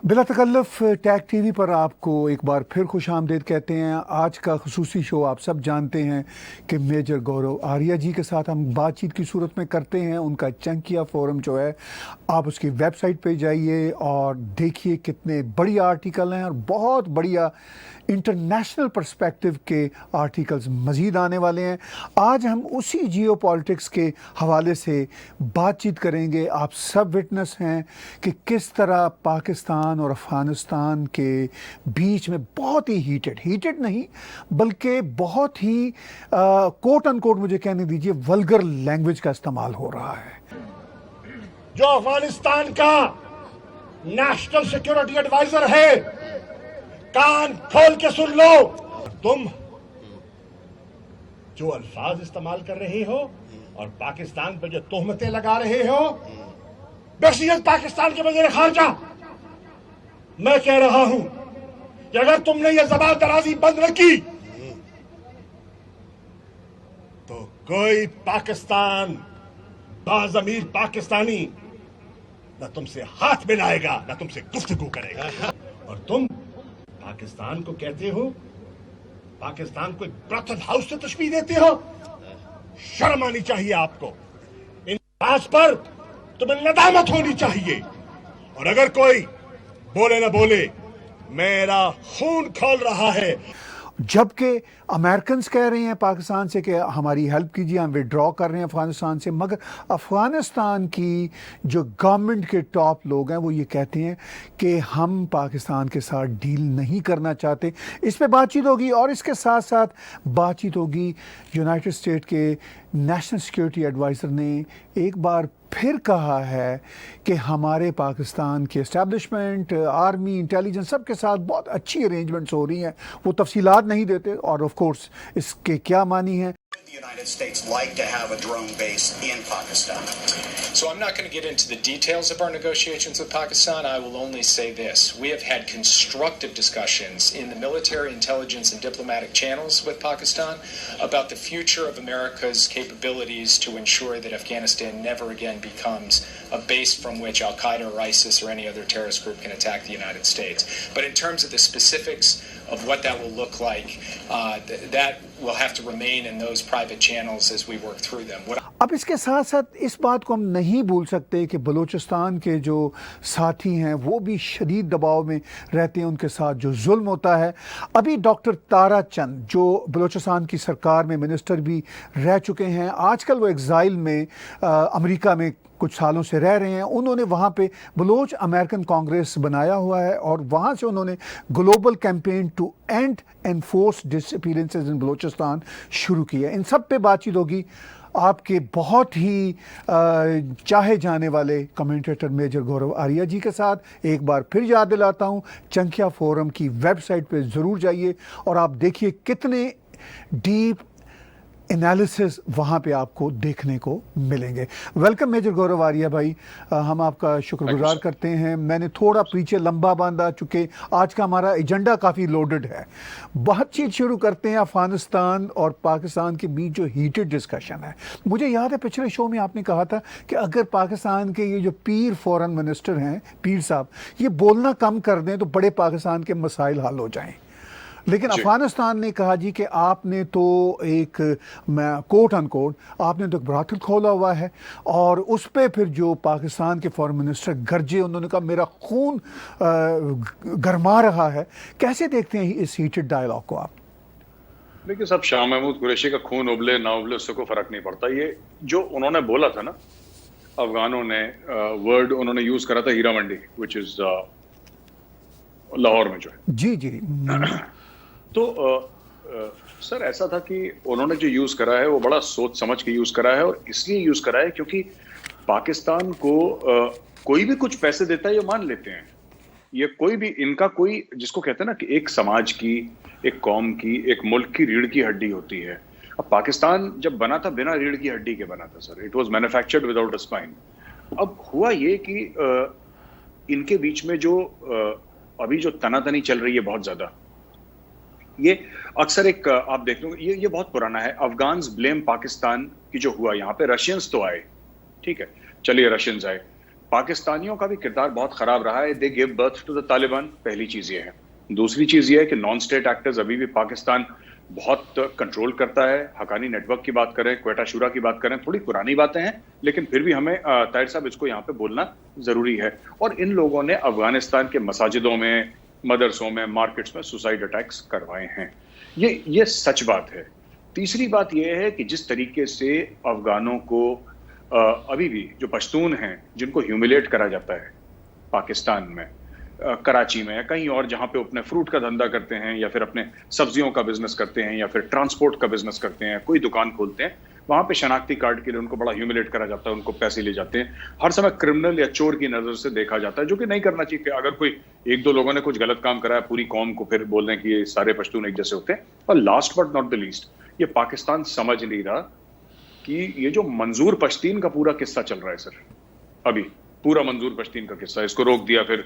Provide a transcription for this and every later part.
बिला तकल्लुफ़ tag TV पर आपको एक बार फिर खुश आमदीद कहते हैं। आज का ख़ुसूसी शो आप सब जानते हैं कि मेजर गौरव आर्या जी के साथ हम बातचीत की सूरत में करते हैं। उनका चंकिया फोरम जो है, आप उसकी वेबसाइट पे जाइए और देखिए कितने बढ़िया आर्टिकल हैं और बहुत बढ़िया इंटरनेशनल पर्सपेक्टिव के आर्टिकल्स मज़ीद आने वाले हैं। आज हम उसी जियो पॉलिटिक्स के हवाले से बातचीत करेंगे। आप सब विटनेस हैं कि किस तरह पाकिस्तान और अफ़गानिस्तान के बीच में बहुत ही हीटेड नहीं बल्कि बहुत ही कोट अनकोट मुझे कहने दीजिए वल्गर लैंग्वेज का इस्तेमाल हो रहा है। जो अफगानिस्तान का नेशनल सिक्योरिटी एडवाइजर है, कान खोल के सुन लो। तुम जो अल्फाज इस्तेमाल कर रहे हो और पाकिस्तान पर जो तोहमतें लगा रहे हो, बहसीयत पाकिस्तान के वज़ीर खारजा मैं कह रहा हूं कि अगर तुमने ये ज़बान दराजी बंद न की तो कोई पाकिस्तान बाज़मीर पाकिस्तानी न तुमसे हाथ मिलाएगा न तुमसे गुफ्तगू करेगा। और तुम पाकिस्तान को कहते हो, पाकिस्तान को एक ब्रथल हाउस से तशबीह देते हो। शर्म आनी चाहिए आपको। इन बात पर तुम्हें नदामत होनी चाहिए। और अगर कोई बोले ना बोले, मेरा खून खोल रहा है। जबकि अमेरिकन कह रहे हैं पाकिस्तान से कि हमारी हेल्प कीजिए, हम विड्रॉ कर रहे हैं अफ़गानिस्तान से, मगर अफ़गानिस्तान की जो गवर्नमेंट के टॉप लोग हैं वो ये कहते हैं कि हम पाकिस्तान के साथ डील नहीं करना चाहते। इस पे बातचीत होगी और इसके साथ साथ बातचीत होगी यूनाइटेड स्टेट के नेशनल सिक्योरिटी एडवाइज़र ने एक बार फिर कहा है कि हमारे पाकिस्तान के एस्टैब्लिशमेंट, आर्मी, इंटेलिजेंस सब के साथ बहुत अच्छी अरेंजमेंट्स हो रही हैं। वो तफसीलात नहीं देते और ऑफ कोर्स इसके क्या मानी है। The United States like to have a drone base in Pakistan. So I'm not going to get into the details of our negotiations with Pakistan. I will only say this. We have had constructive discussions in the military, intelligence, and diplomatic channels with Pakistan about the future of America's capabilities to ensure that Afghanistan never again becomes a base from which Al-Qaeda or ISIS or any other terrorist group can attack the United States. But in terms of the specifics of what that will look like, that will have to remain in those private channels as we work through them. अब इसके साथ साथ इस बात को हम नहीं भूल सकते कि बलूचिस्तान के जो साथी हैं वो भी शदीद दबाव में रहते हैं, उनके साथ जो जुल्म होता है। अभी डॉक्टर तारा चंद जो बलूचिस्तान की सरकार में मिनिस्टर भी रह चुके हैं, आजकल वो एग्ज़ाइल में अमेरिका में कुछ सालों से रह रहे हैं। उन्होंने वहाँ पे बलोच अमेरिकन कांग्रेस बनाया हुआ है और वहाँ से उन्होंने global campaign to end enforce disappearances in Balochistan शुरू की है। इन सब पे बातचीत होगी आपके बहुत ही चाहे जाने वाले कमेंटेटर मेजर गौरव आर्या जी के साथ। एक बार फिर याद दिलाता हूँ, चंकिया फोरम की वेबसाइट पे ज़रूर जाइए और आप देखिए कितने डीप एनालिसिस वहाँ पे आपको देखने को मिलेंगे। वेलकम मेजर गौरव आर्या भाई, हम आपका शुक्रगुजार करते हैं। मैंने थोड़ा पीछे लंबा बांधा चुके, आज का हमारा एजेंडा काफ़ी लोडेड है। बातचीत शुरू करते हैं अफ़गानिस्तान और पाकिस्तान के बीच जो हीटेड डिस्कशन है। मुझे याद है पिछले शो में आपने कहा था कि अगर पाकिस्तान के ये जो पीर फॉरेन मिनिस्टर हैं, पीर साहब, ये बोलना कम कर दें तो बड़े पाकिस्तान के मसाइल हल हो जाएँ। लेकिन अफगानिस्तान ने कहा जी कि आपने तो एक कोट अनकोट आपने तो एक ब्राथल खोला हुआ है और उस पर फिर जो पाकिस्तान के फॉरेन मिनिस्टर गरजे, उन्होंने कहा मेरा खून गरमा रहा है। कैसे देखते हैं इस हीटेड डायलॉग को आप? देखिए सब, शाह महमूद कुरैशी का खून उबले ना उबले उससे कोई फर्क नहीं पड़ता। ये जो उन्होंने बोला था ना, अफगानों ने वर्ड उन्होंने यूज करा था हीरा मंडी, विच इज लाहौर में जो है। जी जी तो सर ऐसा था कि उन्होंने जो यूज करा है वो बड़ा सोच समझ के यूज करा है और इसलिए यूज करा है क्योंकि पाकिस्तान को कोई भी कुछ पैसे देता है ये मान लेते हैं। ये कोई भी इनका कोई, जिसको कहते हैं ना कि एक समाज की, एक कौम की, एक मुल्क की रीढ़ की हड्डी होती है। अब पाकिस्तान जब बना था बिना रीढ़ की हड्डी के बना था sir, it was manufactured without a spine. अब हुआ ये कि इनके बीच में जो अभी जो तनातनी चल रही है बहुत ज्यादा, ये अक्सर एक आप देख लो, ये बहुत पुराना है। अफगान्स ब्लेम पाकिस्तान की जो हुआ, यहाँ पे रशियंस तो आए, ठीक है, चलिए रशियंस आए, पाकिस्तानियों का भी किरदार बहुत खराब रहा है। They give birth to the Taliban, पहली चीज ये है। दूसरी चीज ये है कि नॉन स्टेट एक्टर्स अभी भी पाकिस्तान बहुत कंट्रोल करता है। हकानी नेटवर्क की बात करें, क्वेटा शूरा की बात करें, थोड़ी पुरानी बातें हैं, लेकिन फिर भी हमें ताहिर साहब इसको यहाँ पे बोलना जरूरी है। और इन लोगों ने अफगानिस्तान के मसाजिदों में, मदरसों में, मार्केट्स में सुसाइड अटैक्स करवाए हैं। ये सच बात है। तीसरी बात यह है कि जिस तरीके से अफगानों को अभी भी जो पश्तून हैं जिनको ह्यूमिलेट करा जाता है पाकिस्तान में, कराची में या कहीं और जहां पे अपने फ्रूट का धंधा करते हैं या फिर अपने सब्जियों का बिजनेस करते हैं या फिर ट्रांसपोर्ट का बिजनेस करते हैं, कोई दुकान खोलते हैं, वहां पे शनाख्ती कार्ड के लिए उनको बड़ा ह्यूमिलेट करा जाता है, उनको पैसे ले जाते हैं, हर समय क्रिमिनल या चोर की नजर से देखा जाता है, जो कि नहीं करना चाहिए। अगर कोई एक दो लोगों ने कुछ गलत काम करा है, पूरी कौम को फिर बोल रहे हैं कि ये सारे पश्तून एक जैसे होते हैं। और last but not the least, ये पाकिस्तान समझ नहीं रहा कि ये जो मंजूर पश्तीन का पूरा किस्सा चल रहा है सर, अभी पूरा मंजूर पश्तीन का किस्सा, इसको रोक दिया, फिर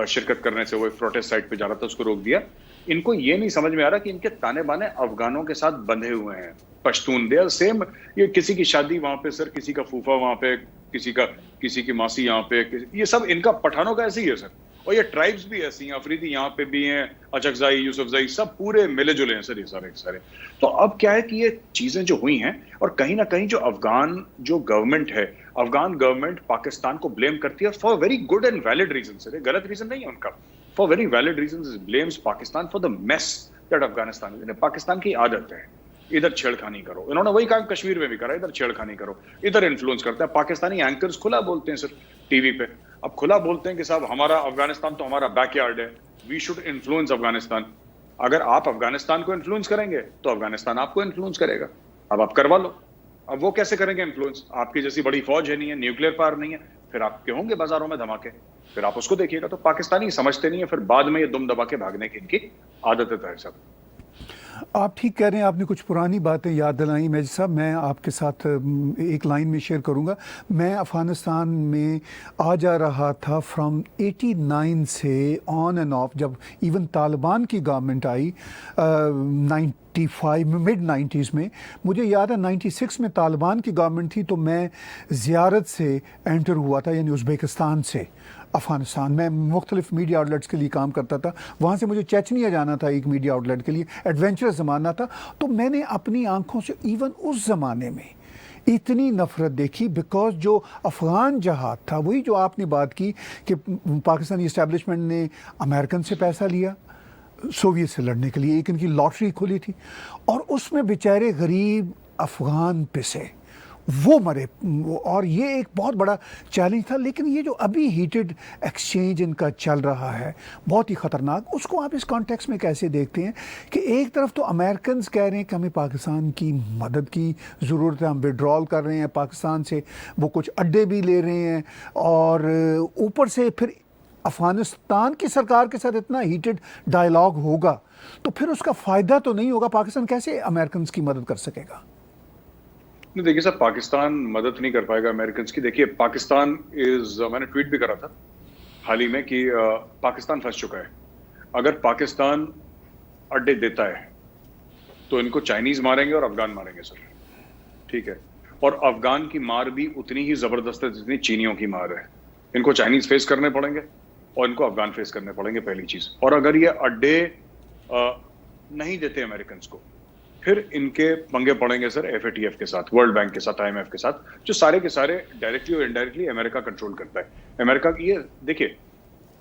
शिरकत करने से वो एक प्रोटेस्ट साइट पे जा रहा था, उसको रोक दिया। इनको ये नहीं समझ में आ रहा कि इनके ताने बाने अफगानों के साथ बंधे हुए हैं पश्तून। They are same. ये किसी की शादी वहां पे सर, किसी का फूफा वहां पे, किसी की मासी यहाँ पे, ये सब इनका पठानों का ऐसे ही है सर। और ये ट्राइब्स भी ऐसी हैं, अफरीदी यहाँ पे भी हैं, अचकजाई, यूसुफजाई, सब पूरे मिले जुले हैं सर ये सारे के सारे। तो अब क्या है कि ये चीजें जो हुई हैं, और कहीं ना कहीं जो अफगान जो गवर्नमेंट है, अफगान गवर्नमेंट पाकिस्तान को ब्लेम करती है for very good and valid reason sir, गलत रीजन नहीं है उनका, for very valid reason blames Pakistan for the mess that Afghanistan is. Pakistan की आदत है इधर छेड़खानी करो, इन्होंने वही काम कश्मीर में भी करा, इधर छेड़खानी करो, इधर इन्फ्लुएंस करते हैं। पाकिस्तानी एंकर्स खुला बोलते हैं सर टीवी पे, अब खुला बोलते हैं कि साहब हमारा अफगानिस्तान तो हमारा बैकयार्ड है, वी शुड इन्फ्लुएंस अफगानिस्तान। अगर आप अफगानिस्तान को इन्फ्लुएंस करेंगे तो अफगानिस्तान आपको इन्फ्लुएंस करेगा। अब आप करवा लो। अब वो कैसे करेंगे इन्फ्लुएंस? आपकी जैसी बड़ी फौज है नहीं है, न्यूक्लियर पावर नहीं है, फिर आपके होंगे बाजारों में धमाके, फिर आप उसको देखिएगा। तो पाकिस्तानी समझते नहीं है, फिर बाद में ये दुम दबा के भागने की इनकी आदत है सब। आप ठीक कह रहे हैं, आपने कुछ पुरानी बातें याद दिलाई। मैं साहब, मैं आपके साथ एक लाइन में शेयर करूंगा। मैं अफ़गानिस्तान में आ जा रहा था फ्रॉम 89 से ऑन एंड ऑफ, जब इवन तालिबान की गवर्नमेंट आई 95 मिड 90s में। मुझे याद है 96 में तालिबान की गवर्नमेंट थी, तो मैं ज़ियारत से एंटर हुआ था, यानी उज़्बेकिस्तान से अफ़गानिस्तान। मैं मुख्तलिफ मीडिया आउटलेट्स के लिए काम करता था, वहाँ से मुझे चेचनिया जाना था एक मीडिया आउटलेट के लिए, एडवेंचरस ज़माना था। तो मैंने अपनी आंखों से इवन उस ज़माने में इतनी नफ़रत देखी, बिकॉज जो अफ़गान जहाद था, वही जो आपने बात की कि पाकिस्तानी इस्टेब्लिशमेंट ने अमेरिकन से पैसा लिया सोवियत से लड़ने के लिए, एक इनकी लॉटरी खुली थी, और उसमें बेचारे गरीब अफ़गान पिसे, वो मरे। और ये एक बहुत बड़ा चैलेंज था। लेकिन ये जो अभी हीटेड एक्सचेंज इनका चल रहा है, बहुत ही ख़तरनाक, उसको आप इस कॉन्टेक्स्ट में कैसे देखते हैं कि एक तरफ तो अमेरिकन कह रहे हैं कि हमें पाकिस्तान की मदद की ज़रूरत है, हम विड्रॉल कर रहे हैं पाकिस्तान से, वो कुछ अड्डे भी ले रहे हैं, और ऊपर से फिर अफ़गानिस्तान की सरकार के साथ इतना हीटेड डायलॉग होगा, तो फिर उसका फ़ायदा तो नहीं होगा। पाकिस्तान कैसे अमेरिकन की मदद कर सकेगा? नहीं, देखिए सर, पाकिस्तान मदद नहीं कर पाएगा अमेरिकन की। देखिए पाकिस्तान मैंने ट्वीट भी करा था हाल ही में कि पाकिस्तान फंस चुका है। अगर पाकिस्तान अड्डे देता है तो इनको चाइनीज मारेंगे और अफगान मारेंगे सर, ठीक है। और अफगान की मार भी उतनी ही जबरदस्त है जितनी चीनियों की मार है। इनको चाइनीज फेस करने पड़ेंगे और इनको अफगान फेस करने पड़ेंगे, पहली चीज। और अगर ये अड्डे नहीं देते अमेरिकन को, फिर इनके पंगे पड़ेंगे सर FATF के साथ, वर्ल्ड बैंक के साथ, IMF के साथ, जो सारे के सारे डायरेक्टली और इनडायरेक्टली अमेरिका कंट्रोल करता है। अमेरिका की ये देखिए,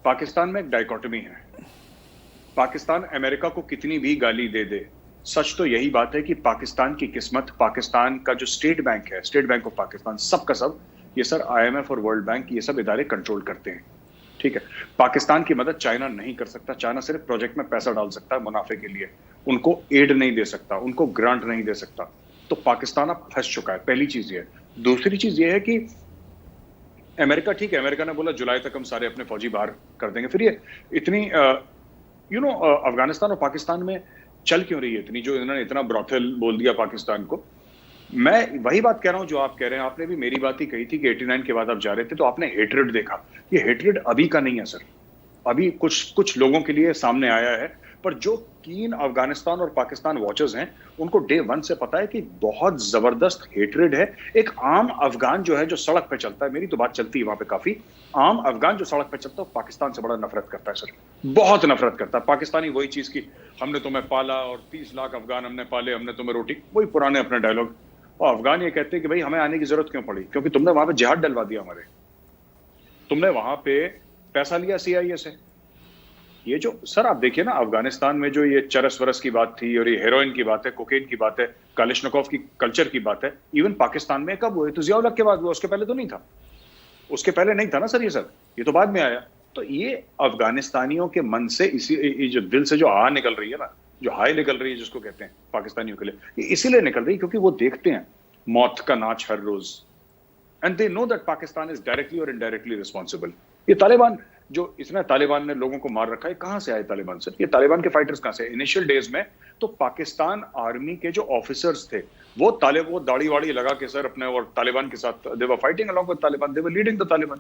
पाकिस्तान में एक डायकोटमी है। पाकिस्तान अमेरिका को कितनी भी गाली दे दे, सच तो यही बात है कि पाकिस्तान की किस्मत, पाकिस्तान का जो स्टेट बैंक है, स्टेट बैंक ऑफ पाकिस्तान, सब का सब ये सर IMF और वर्ल्ड बैंक, ये सब इदारे कंट्रोल करते हैं, ठीक है। पाकिस्तान की मदद चाइना नहीं कर सकता। चाइना सिर्फ प्रोजेक्ट में पैसा डाल सकता है मुनाफे के लिए, उनको एड नहीं दे सकता, उनको ग्रांट नहीं दे सकता। तो पाकिस्तान अब फंस चुका है, पहली चीज ये है। दूसरी चीज ये है कि अमेरिका, ठीक है, अमेरिका ने बोला जुलाई तक हम सारे अपने फौजी बाहर कर देंगे। फिर ये इतनी अफगानिस्तान और पाकिस्तान में चल क्यों रही है इतनी, जो इन्होंने इतना ब्रॉथल बोल दिया पाकिस्तान को। मैं वही बात कह रहा हूं जो आप कह रहे हैं। आपने भी मेरी बात ही कही थी कि 89 के बाद आप जा रहे थे तो आपने हेट्रेड देखा। ये हेट्रेड अभी का नहीं है सर, अभी कुछ लोगों के लिए सामने आया है। पर जो कीन अफगानिस्तान और पाकिस्तान वॉचर्स हैं उनको डे वन से पता है कि बहुत जबरदस्त हेट्रेड है। एक आम अफगान जो है, जो सड़क पे चलता है, मेरी तो बात चलती है वहां पे काफी, आम अफगान जो सड़क पे चलता है पाकिस्तान से बड़ा नफरत करता है सर, बहुत नफरत करता है। पाकिस्तानी वही चीज की हमने तुम्हें पाला और 30 लाख अफगान हमने पाले, हमने तुम्हें रोटी, वही पुराने अपने डायलॉग। और अफगान ये कहते हैं कि भाई हमें आने की जरूरत क्यों पड़ी, क्योंकि तुमने वहां पे जिहाद डलवा दिया हमारे, तुमने वहां पे पैसा लिया CIA से। ये जो सर आप देखिए ना अफगानिस्तान में जो ये चरस वरस की बात थी और ये हेरोइन की बात है, कोकेन की बात है, कालिशनिकोव की कल्चर की बात है, इवन पाकिस्तान में कब हुए? तो जियाउल हक के बाद हुआ, उसके पहले तो नहीं था, उसके पहले नहीं था ना सर ये सब, ये तो बाद में आया। तो ये अफगानिस्तानियों के मन से इसी जो दिल से जो आ निकल रही है ना, जो हाय निकल रही है जिसको कहते हैं पाकिस्तानियों के लिए, ये इसीलिए निकल रही है क्योंकि वो देखते हैं मौत का नाच हर रोज, and they know that Pakistan is directly और इनडायरेक्टली रिस्पॉन्सिबल। ये तालिबान जो इतना तालिबान ने लोगों को मार रखा है, कहां से आए तालिबान सर? ये तालिबान के फाइटर्स कहां से? इनिशियल डेज में तो पाकिस्तान आर्मी के जो ऑफिसर्स थे वो दाढ़ी वाड़ी लगा के सर अपने और तालिबान के साथ they were fighting along with Taliban, they were leading the Taliban.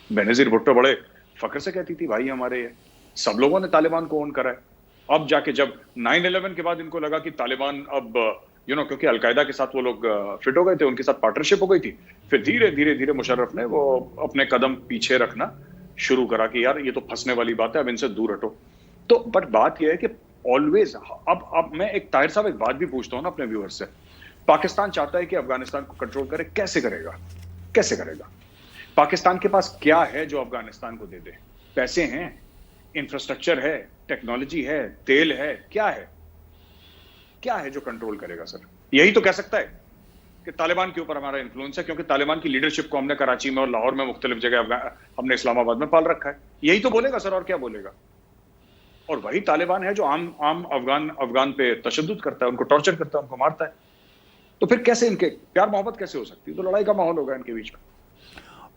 Benazir Bhutto बड़े फख्र से कहती थी भाई हमारे ये, सब लोगों ने तालिबान को ओन करा है। अब जाके जब 9/11 के बाद इनको लगा कि तालिबान अब क्योंकि अलकायदा के साथ वो लोग फिट हो गए थे, उनके साथ पार्टनरशिप हो गई थी, फिर धीरे धीरे मुशर्रफ ने वो अपने कदम पीछे रखना शुरू करा कि यार ये तो फंसने वाली बात है, अब इनसे दूर हटो। तो बट बात यह है कि ऑलवेज अब मैं एक ताहिर साहब एक बात भी पूछता हूं ना अपने व्यूअर्स से, पाकिस्तान चाहता है कि अफगानिस्तान को कंट्रोल करे, कैसे करेगा? कैसे करेगा? पाकिस्तान के पास क्या है जो अफगानिस्तान को दे दे? पैसे हैं, इंफ्रास्ट्रक्चर है, टेक्नोलॉजी है, तेल है, क्या है? क्या है जो कंट्रोल करेगा सर? यही तो कह सकता है कि तालिबान के ऊपर हमारा इन्फ्लुएंस है, क्योंकि तालिबान की लीडरशिप को हमने कराची में और लाहौर में मुख्तलिफ जगह हमने इस्लामाबाद में पाल रखा है। यही तो बोलेगा सर, और क्या बोलेगा? और वही तालिबान है जो आम अफगान पे तशद्दुद करता है, उनको टॉर्चर करता है, उनको मारता है। तो फिर कैसे इनके प्यार मोहब्बत कैसे हो सकती है? तो लड़ाई का माहौल होगा इनके बीच में।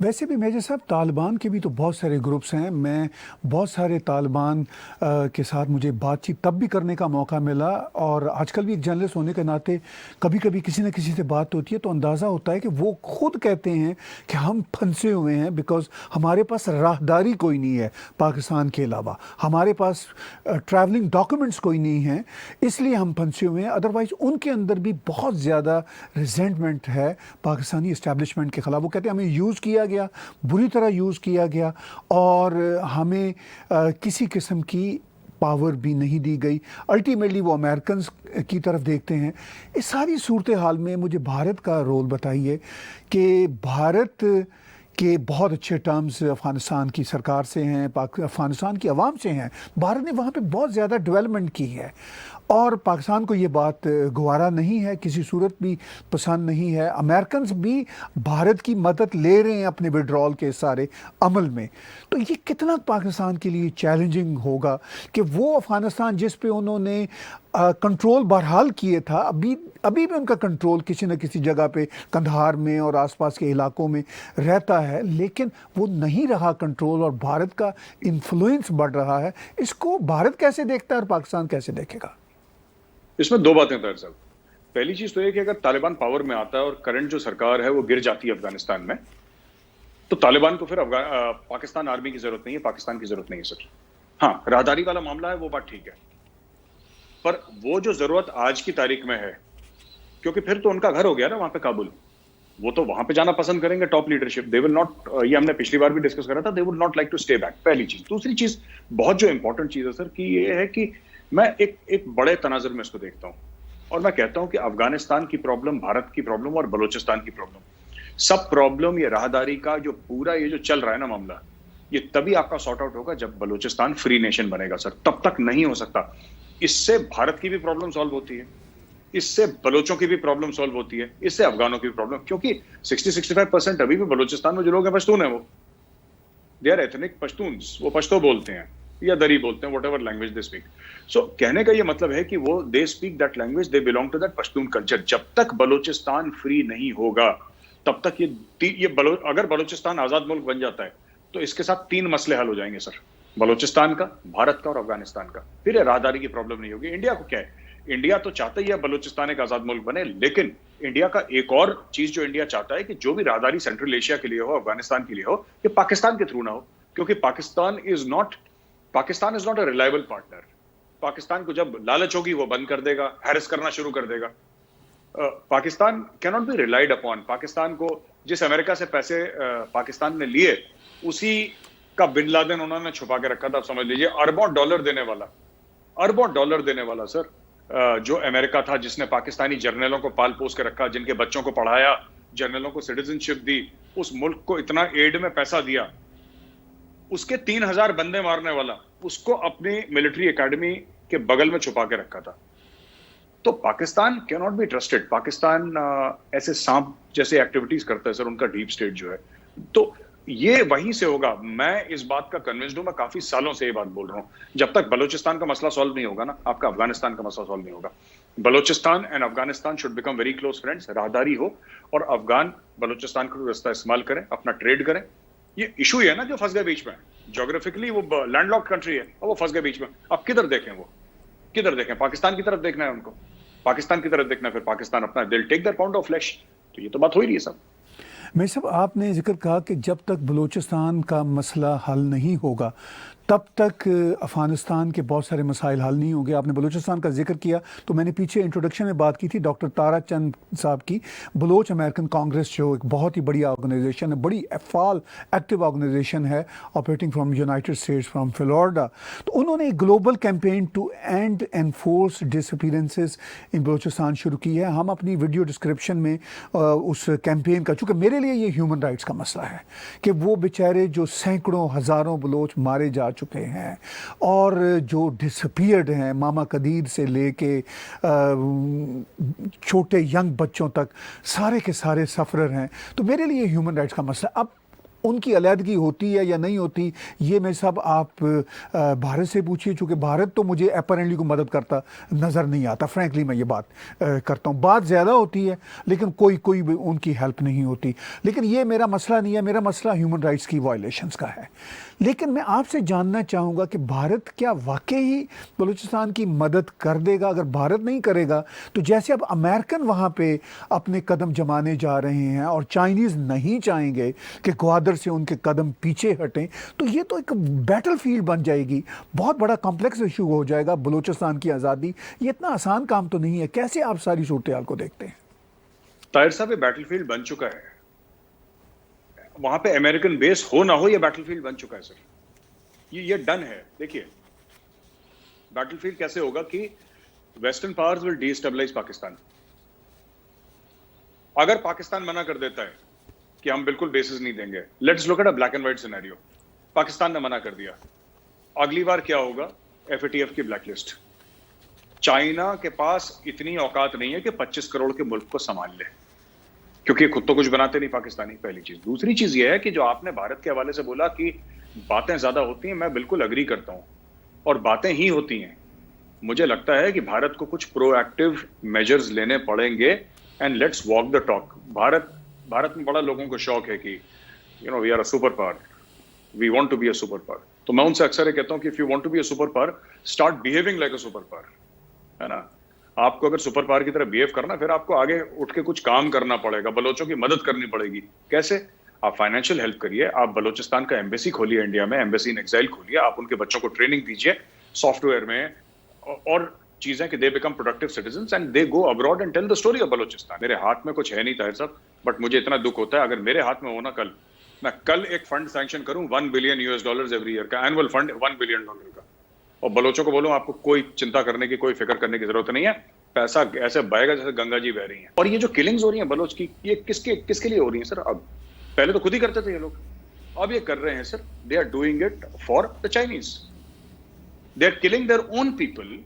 वैसे भी मेजर साहब तालिबान के भी तो बहुत सारे ग्रुप्स हैं। मैं बहुत सारे तालिबान के साथ मुझे बातचीत तब भी करने का मौका मिला, और आजकल भी एक जर्नलिस्ट होने के नाते कभी कभी किसी न किसी से बात होती है तो अंदाज़ा होता है कि वो खुद कहते हैं कि हम फंसे हुए हैं, बिकॉज हमारे पास राहदारी कोई नहीं है पाकिस्तान के अलावा, हमारे पास ट्रैवलिंग डॉक्यूमेंट्स कोई नहीं है, इसलिए हम फंसे हुए हैं। अदरवाइज़ उनके अंदर भी बहुत ज़्यादा रिजेंटमेंट है पाकिस्तानी इस्टेब्लिशमेंट के ख़िलाफ़। वो कहते हैं हमें यूज़ किया गया, बुरी तरह यूज़ किया गया, और हमें किसी किस्म की पावर भी नहीं दी गई। अल्टीमेटली वो अमेरिकन की तरफ देखते हैं। इस सारी सूरत हाल में मुझे भारत का रोल बताइए कि भारत के बहुत अच्छे टर्म्स अफ़गानिस्तान की सरकार से हैं, अफ़गानिस्तान की आवाम से हैं। भारत ने वहाँ पे बहुत ज़्यादा डेवलपमेंट की है, और पाकिस्तान को ये बात गवारा नहीं है, किसी सूरत भी पसंद नहीं है। अमेरिकन भी भारत की मदद ले रहे हैं अपने विड्रॉल के सारे अमल में। तो ये कितना पाकिस्तान के लिए चैलेंजिंग होगा कि वो अफ़गानिस्तान जिस पे उन्होंने कंट्रोल बहरहाल किए था, अभी भी उनका कंट्रोल किसी न किसी जगह पे कंधार में और आसपास के इलाकों में रहता है, लेकिन वो नहीं रहा कंट्रोल, और भारत का इन्फ्लुएंस बढ़ रहा है। इसको भारत कैसे देखता है और पाकिस्तान कैसे देखेगा? इसमें दो बातें ताहिर साहब। पहली चीज तो ये कि अगर तालिबान पावर में आता है और करंट जो सरकार है वो गिर जाती है अफगानिस्तान में, तो तालिबान को फिर पाकिस्तान आर्मी की जरूरत नहीं है, पाकिस्तान की जरूरत नहीं है सर। हाँ, राहदारी वाला मामला है, वो बात ठीक है, पर वो जो जरूरत आज की तारीख में है, क्योंकि फिर तो उनका घर हो गया ना वहां पे काबुल, वो तो वहां पे जाना पसंद करेंगे top leadership. They will not, ये हमने पिछली बार भी डिस्कस करा था, they would not like to stay back, पहली चीज। दूसरी चीज बहुत जो इंपॉर्टेंट चीज है सर कि ये है कि मैं एक बड़े तनाजुर में इसको देखता हूं, और मैं कहता हूं कि अफगानिस्तान की प्रॉब्लम, भारत की प्रॉब्लम और बलूचिस्तान की प्रॉब्लम, सब प्रॉब्लम ये राहदारी का जो पूरा ये जो चल रहा है ना मामला, ये तभी आपका सॉर्ट आउट होगा जब बलूचिस्तान फ्री नेशन बनेगा सर, तब तक नहीं हो सकता। इससे भारत की भी प्रॉब्लम सॉल्व होती है, इससे बलोचों की भी प्रॉब्लम सॉल्व होती है, इससे अफगानों की भी प्रॉब्लम, क्योंकि 60-65% अभी भी बलूचिस्तान में जो लोग हैं पश्तून है, वो दे आर एथनिक पश्तून्स, वो पश्तो बोलते हैं या दरी बोलते हैं, whatever language they speak. So कहने का ये मतलब है कि वो they speak that language, they belong to that Pashtun culture. जब तक बलूचिस्तान फ्री नहीं होगा तब तक अगर बलूचिस्तान आजाद मुल्क बन जाता है तो इसके साथ 3 मसले हल हो जाएंगे सर, बलूचिस्तान का, भारत का और अफगानिस्तान का। फिर ये राहदारी की प्रॉब्लम नहीं होगी। इंडिया को क्या है, इंडिया तो चाहता ही है बलूचिस्तान एक आजाद मुल्क बने, लेकिन इंडिया का एक और चीज जो इंडिया चाहता है कि जो भी राहदारी सेंट्रल एशिया के लिए हो, अफगानिस्तान के लिए हो, ये पाकिस्तान के थ्रू ना हो, क्योंकि Pakistan is not a reliable partner. Pakistan को जब लालच होगी वो बंद कर देगा, हैरेस करना शुरू कर देगा। Pakistan can not be relied upon. Pakistan को जिस अमेरिका से पैसे पाकिस्तान ने लिए, उसी का बिन लादेन उन्होंने छुपा के रखा था। आप समझ लीजिए अरबों डॉलर देने वाला सर, जो अमेरिका था, जिसने पाकिस्तानी जर्नलों को पाल पोस के रखा, जिनके बच्चों को पढ़ाया, जर्नलों को सिटीजनशिप दी, उस मुल्क को इतना एड में पैसा दिया, उसके 3000 बंदे मारने वाला, उसको अपनी मिलिट्री एकेडमी के बगल में छुपा के रखा था। तो Pakistan can not be trusted. Pakistan ऐसे सांप जैसे एक्टिविटीज करता है सर, उनका डीप स्टेट जो है। तो ये वहीं से होगा। मैं इस बात का कन्विंस्ड हूं, मैं काफी सालों से ये बात बोल रहा हूं। जब तक बलूचिस्तान का मसला सॉल्व नहीं होगा ना, आपका अफगानिस्तान का मसला सॉल्व नहीं होगा। Balochistan and Afghanistan should become very close friends, राहदारी हो, और अफगान बलूचिस्तान का रास्ता इस्तेमाल करें, अपना ट्रेड करें। ये इशू है ना जो फंस गए बीच में। ज्योग्राफिकली वो लैंडलॉक्ड कंट्री है और वो फंस गए बीच में। अब किधर देखें, वो किधर देखें? पाकिस्तान की तरफ देखना है उनको, पाकिस्तान की तरफ देखना है। फिर पाकिस्तान अपना दिल take that pound of flesh. तो ये तो बात हो ही रही है सब। मैं सब आपने जिक्र कहा कि जब तक बलूचिस्तान का मसला हल नहीं होगा तब तक अफ़गानिस्तान के बहुत सारे मसाइल हल नहीं होंगे। आपने बलूचिस्तान का जिक्र किया तो मैंने पीछे इंट्रोडक्शन में बात की थी डॉक्टर तारा चंद साहब की। बलोच अमेरिकन कांग्रेस जो एक बहुत ही बड़ी ऑर्गेनाइजेशन है, बड़ी फाल एक्टिव ऑर्गेनाइजेशन है, operating from United States from Florida. तो उन्होंने एक global campaign to end enforce disappearances in Balochistan शुरू की है। हम अपनी वीडियो डिस्क्रिप्शन में उस कैंपेन का, चूँकि मेरे लिए ये ह्यूमन राइट्स का मसला है कि वो बेचारे जो सैकड़ों हज़ारों बलोच मारे जा चुके हैं और जो डिसअपीयर्ड हैं, मामा कदीर से लेके छोटे यंग बच्चों तक, सारे के सारे सफ़रर हैं। तो मेरे लिए ह्यूमन राइट्स का मसला, अब उनकी अलहदगी होती है या नहीं होती, ये मैं सब आप भारत से पूछिए, चूँकि भारत तो मुझे अपरेंटली को मदद करता नज़र नहीं आता। फ्रैंकली मैं ये बात करता हूँ, बात ज़्यादा होती है लेकिन कोई भी उनकी हेल्प नहीं होती। लेकिन ये मेरा मसला नहीं है, मेरा मसला ह्यूमन राइट्स की वायलेशंस का है। लेकिन मैं आपसे जानना चाहूँगा कि भारत क्या वाकई बलूचिस्तान की मदद कर देगा? अगर भारत नहीं करेगा तो जैसे अब अमेरिकन वहाँ पे अपने कदम जमाने जा रहे हैं और चाइनीज़ नहीं चाहेंगे कि ग्वादर से उनके कदम पीछे हटें, तो ये तो एक बैटलफील्ड बन जाएगी, बहुत बड़ा कॉम्प्लेक्स इशू हो जाएगा बलूचिस्तान की आज़ादी। ये इतना आसान काम तो नहीं है। कैसे आप सारी सूरत हाल को देखते हैं? ताहिर साहब, ये बैटलफील्ड बन चुका है। वहां पे अमेरिकन बेस हो ना हो, ये बैटलफील्ड बन चुका है सर। ये डन है। देखिए बैटलफील्ड कैसे होगा कि western powers will destabilise Pakistan. अगर पाकिस्तान मना कर देता है कि हम बिल्कुल बेसिस नहीं देंगे, let's look at a black and white scenario. Pakistan ने मना कर दिया, अगली बार क्या होगा? एफएटीएफ की ब्लैकलिस्ट। चाइना के पास इतनी औकात नहीं है कि 25 करोड़ के मुल्क को संभाल ले, क्योंकि खुद तो कुछ बनाते नहीं पाकिस्तानी, पहली चीज। दूसरी चीज यह है कि जो आपने भारत के हवाले से बोला कि बातें ज्यादा होती हैं, मैं बिल्कुल अग्री करता हूं, और बातें ही होती हैं। मुझे लगता है कि भारत को कुछ प्रोएक्टिव मेजर्स लेने पड़ेंगे, and let's walk the talk. Bharat में बड़ा लोगों को शौक है कि we are a super power, we want to be a super power. तो मैं उनसे अक्सर ये कहता हूं कि if you want to be a super power, start behaving like a super power, है ना। आपको अगर सुपर पावर की तरह बिहेव करना, फिर आपको आगे उठ के कुछ काम करना पड़ेगा, बलोचों की मदद करनी पड़ेगी। कैसे? आप फाइनेंशियल हेल्प करिए, आप बलोचिस्तान का एम्बेसी खोलिए, इंडिया में एम्बेसी इन एक्साइल खोलिए, आप उनके बच्चों को ट्रेनिंग दीजिए सॉफ्टवेयर में और चीजें कि they become productive citizens and they go abroad and tell the story of Balochistan. मेरे हाथ में कुछ है नहीं ताहिर साहब, बट मुझे इतना दुख होता है अगर मेरे हाथ में हो ना, मैं कल एक फंड सैंक्शन करूं $1 बिलियन एवरी ईयर का, एनुअल फंड $1 बिलियन का, और बलोचों को बोलूं आपको कोई चिंता करने की, कोई फिक्र करने की जरूरत नहीं है, पैसा ऐसे बहेगा जैसे गंगा जी बह रही हैं। और ये जो किलिंग्स हो रही हैं बलोच की, ये किसके लिए हो रही हैं सर? अब पहले तो खुद ही करते थे ये लोग, अब ये कर रहे हैं sir. They are doing it for the Chinese, they are killing their own people,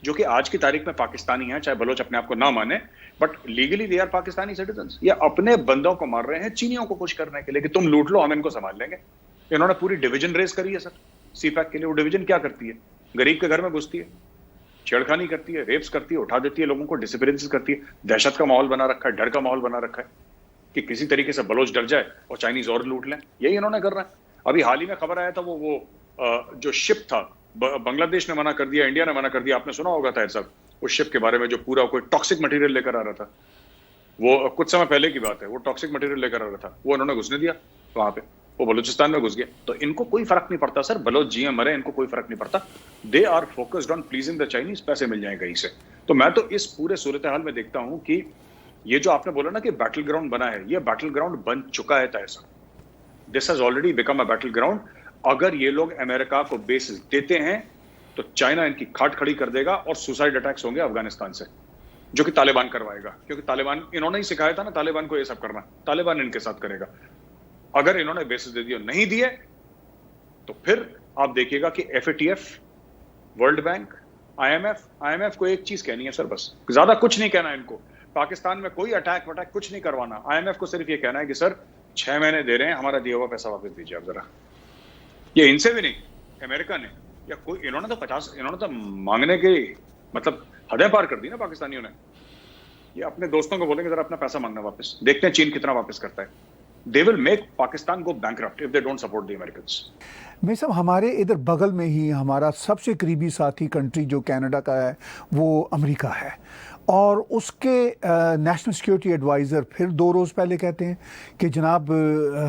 जो कि आज की तारीख में पाकिस्तानी हैं, चाहे बलोच अपने आप को ना माने, but legally they are Pakistani citizens. ये अपने बंदों को मार रहे हैं चीनियों को खुश करने के लिए कि तुम लूट लो, हम इनको संभाल लेंगे। इन्होंने पूरी डिवीजन रेस करी है सर सीपैक के लिए। वो डिवीजन क्या करती है? गरीब के घर में घुसती है, छेड़खानी करती है, रेप्स करती है, उठा देती है लोगों को, डिसअपीयरेंसेस करती है, दहशत का माहौल बना रखा है, डर का माहौल बना रखा है कि किसी तरीके से बलोच डर जाए और चाइनीज और लूट लें। यही इन्होंने कर रहा है। अभी हाल ही में खबर आया था, वो जो शिप था, बांग्लादेश ने मना कर दिया, इंडिया ने मना कर दिया। आपने सुना होगा ताहिर साहब उस शिप के बारे में, जो पूरा कोई टॉक्सिक मटेरियल लेकर आ रहा था। वो कुछ समय पहले की बात है, वो टॉक्सिक मटेरियल लेकर आ रहा था, वो उन्होंने घुसने दिया वहां पे। वो बलूचिस्तान में घुस गया। तो इनको कोई फर्क नहीं पड़ता सर, बलोच जिए मरे इनको कोई फर्क नहीं पड़ता। They are focused on pleasing the Chinese, पैसे मिल जाए कहीं से। तो मैं तो इस पूरे सूरत हाल में देखता हूं कि ये जो आपने बोला ना कि बैटल ग्राउंड बना है, ये बैटल ग्राउंड बन चुका है तय sir. This has already become a battle ground. अगर ये लोग अमेरिका को बेसिस देते हैं तो चाइना इनकी खाट खड़ी कर देगा और सुसाइड अटैक्स होंगे अफगानिस्तान से, जो कि तालिबान करवाएगा, क्योंकि तालिबान इन्होंने ही सिखाया था ना तालिबान को ये सब करना, तालिबान इनके साथ करेगा। अगर इन्होंने बेसिस दे दिया, नहीं दिए तो फिर आप देखिएगा कि एफएटीएफ, वर्ल्ड बैंक, आईएमएफ को एक चीज कहनी है सर, बस ज्यादा कुछ नहीं कहना है इनको। पाकिस्तान में कोई अटैक वटैक कुछ नहीं करवाना। आईएमएफ को सिर्फ ये कहना है कि सर 6 महीने दे रहे हैं, हमारा दिया हुआ पैसा वापस दीजिए आप जरा। ये इनसे भी नहीं, अमेरिका ने या कोई, इन्होंने तो मांगने की मतलब हदें पार कर दी ना पाकिस्तानियों ने। ये अपने दोस्तों को बोलेंगे जरा अपना पैसा मांगना वापस, देखते हैं चीन कितना वापस करता है। They will make Pakistan go bankrupt if they don't support the Americans. मैं सब हमारे इधर बगल में ही हमारा सबसे करीबी साथी कंट्री जो कनाडा का है वो अमेरिका है, और उसके नेशनल सिक्योरिटी एडवाइज़र फिर 2 रोज़ पहले कहते हैं कि जनाब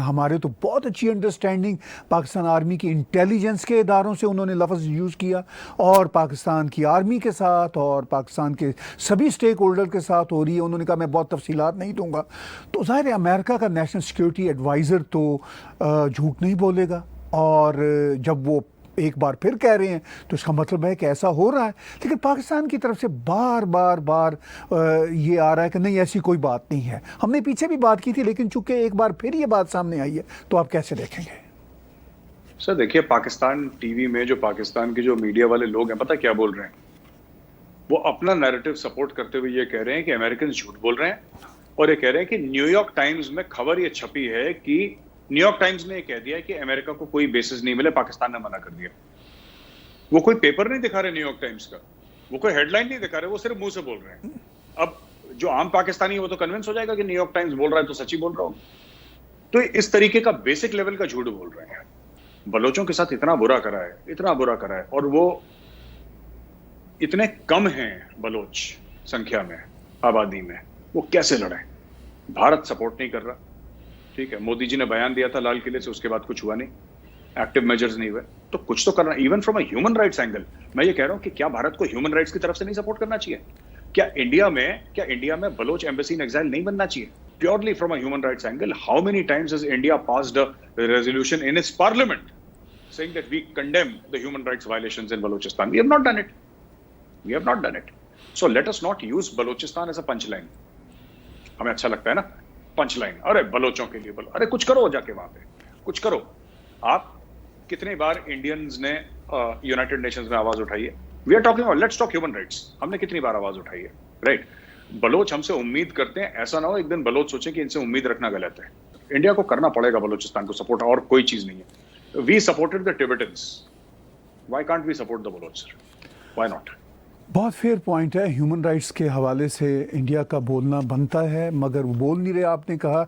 हमारे तो बहुत अच्छी अंडरस्टैंडिंग पाकिस्तान आर्मी की इंटेलिजेंस के इदारों से, उन्होंने लफ्ज़ यूज़ किया, और पाकिस्तान की आर्मी के साथ और पाकिस्तान के सभी स्टेक होल्डर के साथ हो रही है। उन्होंने कहा मैं बहुत तफसीलात नहीं दूंगा। तो ज़ाहिर है अमेरिका का नेशनल सिक्योरिटी एडवाइज़र तो झूठ नहीं बोलेगा, और जब वो एक बार फिर कह रहे हैं तो इसका मतलब है कि ऐसा हो रहा है। लेकिन पाकिस्तान की तरफ से बार बार ये आ रहा है कि नहीं ऐसी कोई बात नहीं है। हमने पीछे भी बात की थी, लेकिन चूंकि एक बार फिर ये बात सामने आई है तो आप कैसे देखेंगे? सर देखिए, पाकिस्तान टीवी में जो पाकिस्तान के जो मीडिया वाले लोग हैं, पता क्या बोल रहे हैं? वो अपना नैरेटिव सपोर्ट करते हुए ये कह रहे हैं कि अमेरिकन झूठ बोल रहे हैं, और ये कह रहे हैं कि न्यूयॉर्क टाइम्स में खबर ये छपी है कि न्यूयॉर्क टाइम्स ने कह दिया कि अमेरिका को कोई बेसिस नहीं मिले, पाकिस्तान ने मना कर दिया। वो कोई पेपर नहीं दिखा रहे न्यूयॉर्क टाइम्स का, वो कोई हेडलाइन नहीं दिखा रहे, वो सिर्फ मुंह से बोल रहे हैं। अब जो आम पाकिस्तानी है वो तो कन्विंस हो जाएगा कि न्यूयॉर्क टाइम्स बोल रहा है तो सच्ची बोल रहा हूं। तो इस तरीके का बेसिक लेवल का झूठ बोल रहे हैं। बलोचों के साथ इतना बुरा करा है, इतना बुरा करा है, और वो इतने कम हैं बलोच संख्या में, आबादी में, वो कैसे लड़े? भारत सपोर्ट नहीं कर रहा, ठीक है। मोदी जी ने बयान दिया था लाल किले से, उसके बाद कुछ हुआ नहीं, एक्टिव मेजर्स नहीं हुए। तो कुछ तो करना, even from a human rights angle. मैं ये कह रहा हूं कि क्या भारत को ह्यूमन राइट्स की तरफ से नहीं सपोर्ट करना चाहिए? क्या इंडिया में बलोच एम्बेसी इन एक्साइल नहीं बनना चाहिए? Purely from a human rights angle, how many times has India passed a resolution in its parliament saying that we condemn the human rights violations in Balochistan? We have not done it. We have not done it. So let us not use Balochistan as a punchline. हमें अच्छा लगता है ना punchline, अरे बलोचों के लिए बोलो, अरे कुछ करो जाके वहां पे, कुछ करो। आप कितनी बार इंडियंस ने यूनाइटेड नेशंस में आवाज उठाई है? We are talking about let's talk human rights, हमने कितनी बार आवाज उठाई है, राइट? बलोच हमसे उम्मीद करते हैं, ऐसा ना हो एक दिन बलोच सोचे कि इनसे उम्मीद रखना गलत है। इंडिया को करना पड़ेगा बलोचिस्तान को सपोर्ट, और कोई चीज नहीं है। We supported the Tibetans. Why can't we support the Baloch, sir? Why not? बहुत फेयर पॉइंट है। ह्यूमन राइट्स के हवाले से इंडिया का बोलना बनता है, मगर वो बोल नहीं रहे। आपने कहा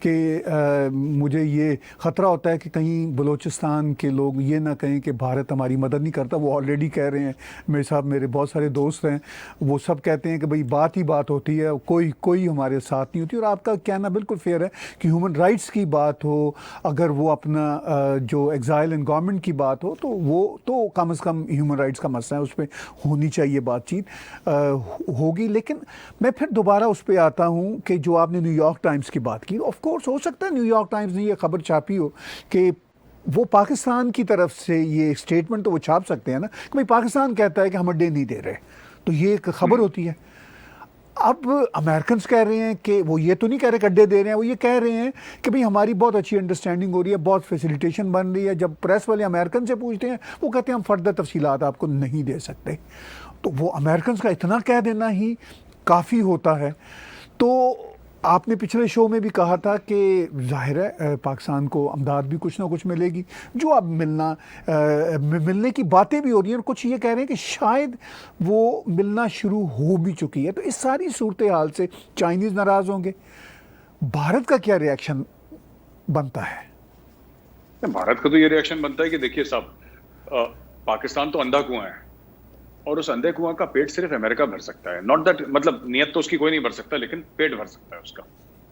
कि मुझे ये ख़तरा होता है कि कहीं बलूचिस्तान के लोग ये ना कहें कि भारत हमारी मदद नहीं करता। वो ऑलरेडी कह रहे हैं। मेरे साथ मेरे बहुत सारे दोस्त हैं, वो सब कहते हैं कि भाई बात ही बात होती है, कोई हमारे साथ नहीं होती। और आपका कहना बिल्कुल फेयर है कि ह्यूमन राइट्स की बात हो, अगर वो अपना जो एग्जाइल एंड गवर्नमेंट की बात हो, तो वो तो कम से कम ह्यूमन राइट्स का मसला है, उस पर होनी चाहिए बातचीत होगी। लेकिन मैं फिर दोबारा उस पर आता हूँ कि जो आपने न्यूयॉर्क टाइम्स की बात की, ऑफ कोर्स हो सकता है न्यूयॉर्क टाइम्स ने ये खबर छापी हो कि वो पाकिस्तान की तरफ से ये स्टेटमेंट तो वो छाप सकते हैं ना कि भाई पाकिस्तान कहता है कि हम अड्डे नहीं दे रहे, तो ये एक खबर होती है। अब अमेरिकन कह रहे हैं कि वो ये तो नहीं कह रहे कि अड्डे दे रहे हैं, वो ये कह रहे हैं कि भाई हमारी बहुत अच्छी अंडरस्टैंडिंग हो रही है, बहुत फैसिलिटेशन बन रही है। जब प्रेस वाले अमेरिकन से पूछते हैं, वो कहते हैं हम फर्दर तफसीलात आपको नहीं दे सकते। तो वो अमेरिकन का इतना कह देना ही काफ़ी होता है। तो आपने पिछले शो में भी कहा था कि जाहिर है पाकिस्तान को अमदाद भी कुछ ना कुछ मिलेगी, जो अब मिलने की बातें भी हो रही हैं, और कुछ ये कह रहे हैं कि शायद वो मिलना शुरू हो भी चुकी है। तो इस सारी सूरत हाल से चाइनीज़ नाराज़ होंगे, भारत का क्या रिएक्शन बनता है? भारत का तो ये रिएक्शन बनता है कि देखिए साहब, पाकिस्तान तो अंधा कुआं है, और उस अंधे कुआं का पेट सिर्फ अमेरिका भर सकता है। नॉट दैट, मतलब नियत तो उसकी कोई नहीं भर सकता, लेकिन पेट भर सकता है उसका,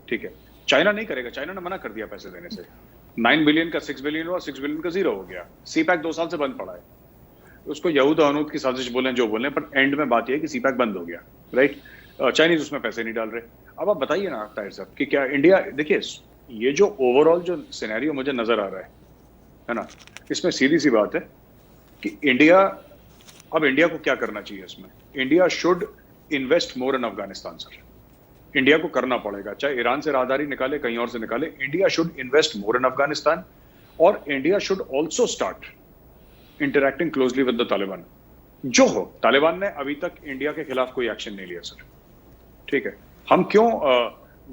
ठीक है। चाइना नहीं करेगा, चाइना ने मना कर दिया पैसे देने से। 9 बिलियन का 6 बिलियन हुआ, 6 बिलियन का 0 हो गया। सी पैक 2 साल से बंद पड़ा है। उसको यहूद अनूद की साजिश बोलें जो बोलें, पर एंड में बात यह है कि सी पैक बंद हो गया, राइट। चाइनीज उसमें पैसे नहीं डाल रहे। अब आप बताइए ना ताहिर साहब कि क्या इंडिया, देखिए ये जो ओवरऑल जो सिनेरियो मुझे नजर आ रहा है ना, इसमें सीधी सी बात है कि अब इंडिया को क्या करना चाहिए इसमें। India should invest more in Afghanistan sir. India को करना पड़ेगा, चाहे ईरान से राहदारी निकाले, कहीं और से निकाले, इंडिया शुड इन्वेस्ट मोर इन अफगानिस्तान। और India should also start interacting closely with the Taliban. जो हो, तालिबान ने अभी तक इंडिया के खिलाफ कोई एक्शन नहीं लिया सर, ठीक है। हम क्यों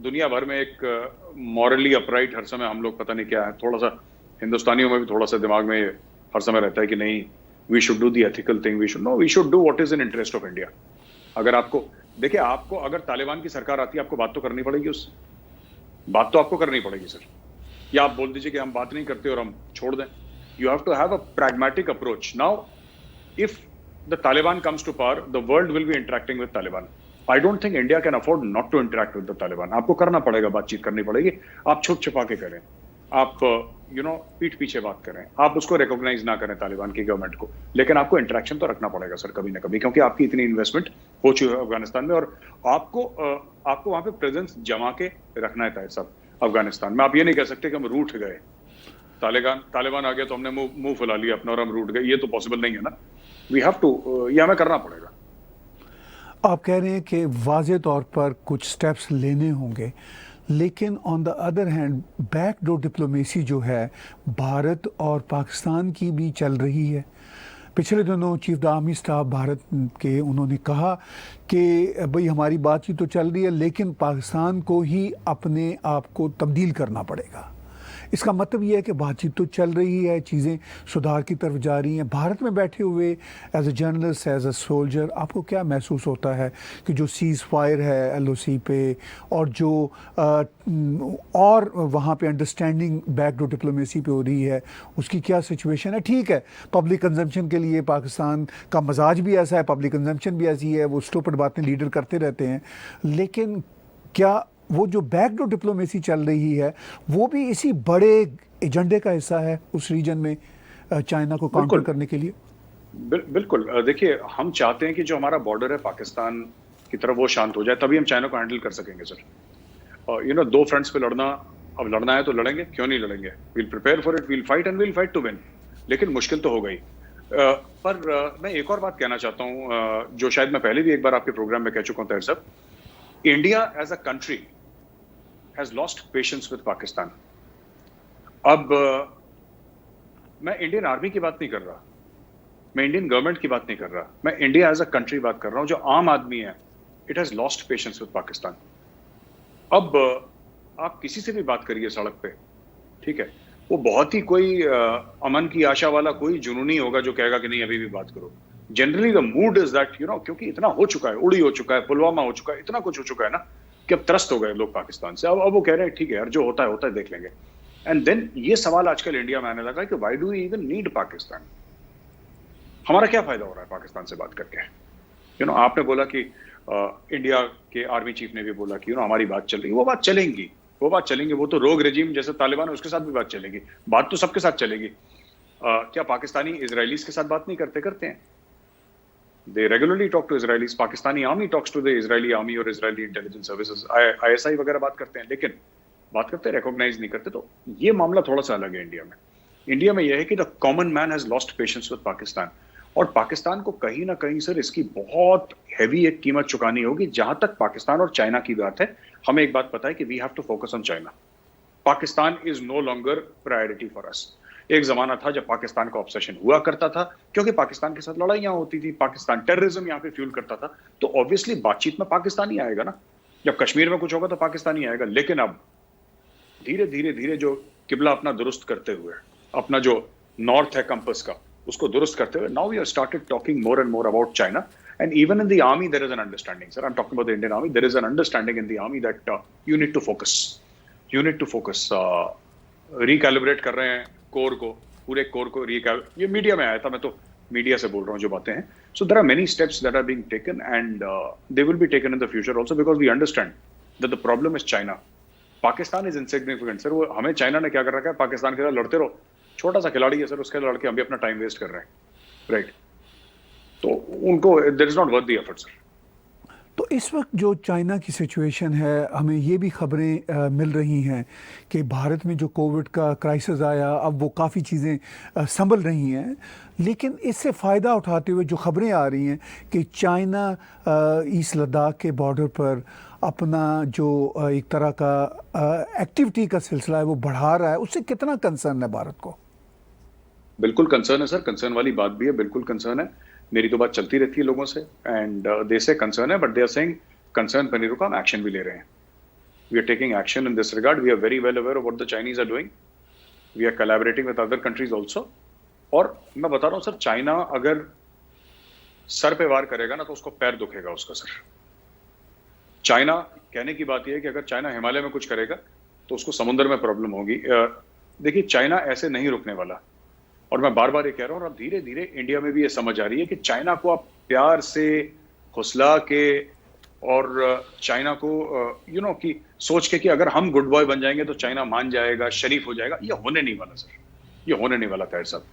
दुनिया भर में एक मॉरली अपराइट हर समय हम लोग पता नहीं क्या है, थोड़ा सा हिंदुस्तानियों में भी थोड़ा सा दिमाग में हर समय रहता है कि नहीं, we should do the ethical thing, we should do what is in interest of India. अगर आपको देखिए, आपको अगर तालिबान की सरकार आती है, आपको बात तो करनी पड़ेगी, उससे बात तो आपको करनी पड़ेगी सर। या आप बोल दीजिए कि हम बात नहीं करते और हम छोड़ दें। You have to have a pragmatic approach. Now, if the Taliban comes to power, the world will be interacting with Taliban. I don't think India can afford not to interact with the Taliban. आपको करना पड़ेगा, बातचीत करनी पड़ेगी। आप छुप छुपा के करें, आप पीठ पीछे बात करें, आप उसको रिकॉग्नाइज ना करें तालिबान की गवर्नमेंट को, लेकिन आपको इंटरेक्शन तो रखना पड़ेगा सर कभी ना कभी, क्योंकि आपकी इतनी इन्वेस्टमेंट हो चुकी है अफगानिस्तान में, और आपको वहां पे प्रेजेंस जमा के रखना है साहब अफगानिस्तान में। आप ये नहीं कह सकते कि हम रूठ गए, तालिबान आ गया तो हमने मुंह फुला लिया अपना और हम रूठ गए, ये तो पॉसिबल नहीं है ना। वी हैव टू, ये हमें करना पड़ेगा। आप कह रहे हैं कि वाज़े तौर पर कुछ स्टेप्स लेने होंगे, लेकिन on the other hand backdoor diplomacy जो है भारत और पाकिस्तान की भी चल रही है। पिछले दिनों chief the army staff Bharat के उन्होंने कहा कि भाई हमारी बातचीत तो चल रही है, लेकिन पाकिस्तान को ही अपने आप को तब्दील करना पड़ेगा। इसका मतलब ये है कि बातचीत तो चल रही है, चीज़ें सुधार की तरफ जा रही हैं। भारत में बैठे हुए as a journalist, as a soldier, आपको क्या महसूस होता है कि जो सीज़ फायर है LOC पे, और जो और वहाँ पे अंडरस्टैंडिंग बैकडोर डिप्लोमेसी पे हो रही है, उसकी क्या सिचुएशन है? ठीक है, पब्लिक कंजम्पशन के लिए पाकिस्तान का मजाज भी ऐसा है, पब्लिक कंजम्पशन भी ऐसी है, वो स्टूपिड बातें लीडर करते रहते हैं, लेकिन क्या वो जो बैकडोर डिप्लोमेसी चल रही है वो भी इसी बड़े एजेंडे का हिस्सा है उस रीजन में चाइना को काउंटर करने के लिए? बिल्कुल। देखिए, हम चाहते हैं कि जो हमारा बॉर्डर है पाकिस्तान की तरफ वो शांत हो जाए, तभी हम चाइना को हैंडल कर सकेंगे सर। दो फ्रंट्स पे लड़ना, अब लड़ना है तो लड़ेंगे, क्यों नहीं लड़ेंगे। We'll prepare for it, we'll fight and we'll fight to win. लेकिन मुश्किल तो हो गई। पर मैं एक और बात कहना चाहता हूँ, जो शायद मैं पहले भी एक बार आपके प्रोग्राम में कह चुका हूँ Tahir sahab. India as a country has lost patience with Pakistan. अब मैं इंडियन आर्मी की बात नहीं कर रहा, मैं इंडियन गवर्नमेंट की बात नहीं कर रहा, मैं इंडिया एज अ कंट्री बात कर रहा हूं। जो आम आदमी है, it has lost patience with Pakistan. अब आप किसी से भी बात करिए सड़क पे, ठीक है, वो बहुत ही कोई अमन की आशा वाला कोई जुनूनी होगा जो कहेगा कि नहीं अभी भी बात करो। Generally the mood is that क्योंकि इतना हो चुका है, उड़ी हो चुका है, पुलवामा हो चुका है, इतना कुछ हो चुका है ना कि अब त्रस्त हो गए लोग पाकिस्तान से। अब वो कह रहे हैं ठीक है यार, जो होता है देख लेंगे। एंड देन ये सवाल आजकल इंडिया में आने लगा कि why do we even need Pakistan. हमारा क्या फायदा हो रहा है पाकिस्तान से बात करके। आपने बोला कि इंडिया के आर्मी चीफ ने भी बोला कि हमारी बात चल रही है, वो बात चलेंगी। वो तो रोग रेजिम जैसे तालिबान है उसके साथ भी बात चलेगी, बात तो सबके साथ चलेगी। क्या पाकिस्तानी इजरायलीज के साथ बात नहीं करते हैं? They regularly talk to Israelis. Pakistani army talks to the Israeli army or Israeli intelligence services. ISI वगैरह बात करते हैं, लेकिन बात करते हैं, रिकॉग्नाइज नहीं करते। तो ये मामला थोड़ा सा अलग है इंडिया में यह है कि the common man has lost patience with Pakistan, और पाकिस्तान को कहीं ना कहीं सर इसकी बहुत हैवी एक कीमत चुकानी होगी। जहां तक पाकिस्तान और चाइना की बात है, हमें एक बात पता है कि we have to focus on China. Pakistan is no longer priority for us. एक जमाना था जब पाकिस्तान का ऑब्सेशन हुआ करता था, क्योंकि पाकिस्तान के साथ लड़ाइयां होती थी, पाकिस्तान टेररिज्म यहाँ पे फ्यूल करता था, तो ऑब्वियसली बातचीत में पाकिस्तान ही आएगा ना। जब कश्मीर में कुछ होगा तो पाकिस्तान ही आएगा। लेकिन अब धीरे धीरे जो किबला अपना दुरुस्त करते हुए, अपना जो नॉर्थ है कंपस का, उसको दुरुस्त करते हुए, now we have started talking more and more about China. And even in the army there is an understanding, sir, I am talking about the Indian army, there is an understanding in the army that you need to focus, recalibrate कर रहे हैं core को, पूरे core को ये media में आया था, मैं तो मीडिया से बोल रहा हूँ जो बातें हैं। So there are many steps that are being taken and they will be taken in the future also, because we understand that the problem is China Pakistan is insignificant sir. वो हमें चाइना ने क्या कर रखा है, पाकिस्तान के साथ लड़ते रहो, छोटा सा खिलाड़ी है सर, उसके लड़के हम भी अपना टाइम वेस्ट कर रहे हैं, राइट? तो उनको there is not worth the effort sir. तो इस वक्त जो चाइना की सिचुएशन है, हमें ये भी खबरें मिल रही हैं कि भारत में जो कोविड का क्राइसिस आया, अब वो काफ़ी चीज़ें संभल रही हैं, लेकिन इससे फ़ायदा उठाते हुए जो खबरें आ रही हैं कि चाइना ईस्ट लद्दाख के बॉर्डर पर अपना जो एक तरह का एक्टिविटी का सिलसिला है वो बढ़ा रहा है, उससे कितना कंसर्न है भारत को? बिल्कुल कंसर्न है सर, कंसर्न वाली बात भी है, बिल्कुल कंसर्न है। मेरी तो बात चलती रहती है लोगों से, एंड दे से कंसर्न है, but they are saying concern पे नहीं रुका, हम एक्शन भी ले रहे हैं। We are taking action in this regard, we are very well aware of what the Chinese are doing, we are collaborating with other countries also. और मैं बता रहा हूँ सर, चाइना अगर सर पे वार करेगा ना तो उसको पैर दुखेगा उसका सर। चाइना, कहने की बात यह है कि अगर चाइना हिमालय में कुछ करेगा तो उसको समुद्र में प्रॉब्लम होगी। देखिए चाइना ऐसे नहीं रुकने वाला, और मैं बार बार ये कह रहा हूँ, और अब धीरे धीरे इंडिया में भी ये समझ आ रही है कि चाइना को आप प्यार से फुसला के और चाइना को यू नो कि सोच के कि अगर हम गुड बॉय बन जाएंगे तो चाइना मान जाएगा, शरीफ हो जाएगा, ये होने नहीं वाला सर, ये होने नहीं वाला ताहिर साहब।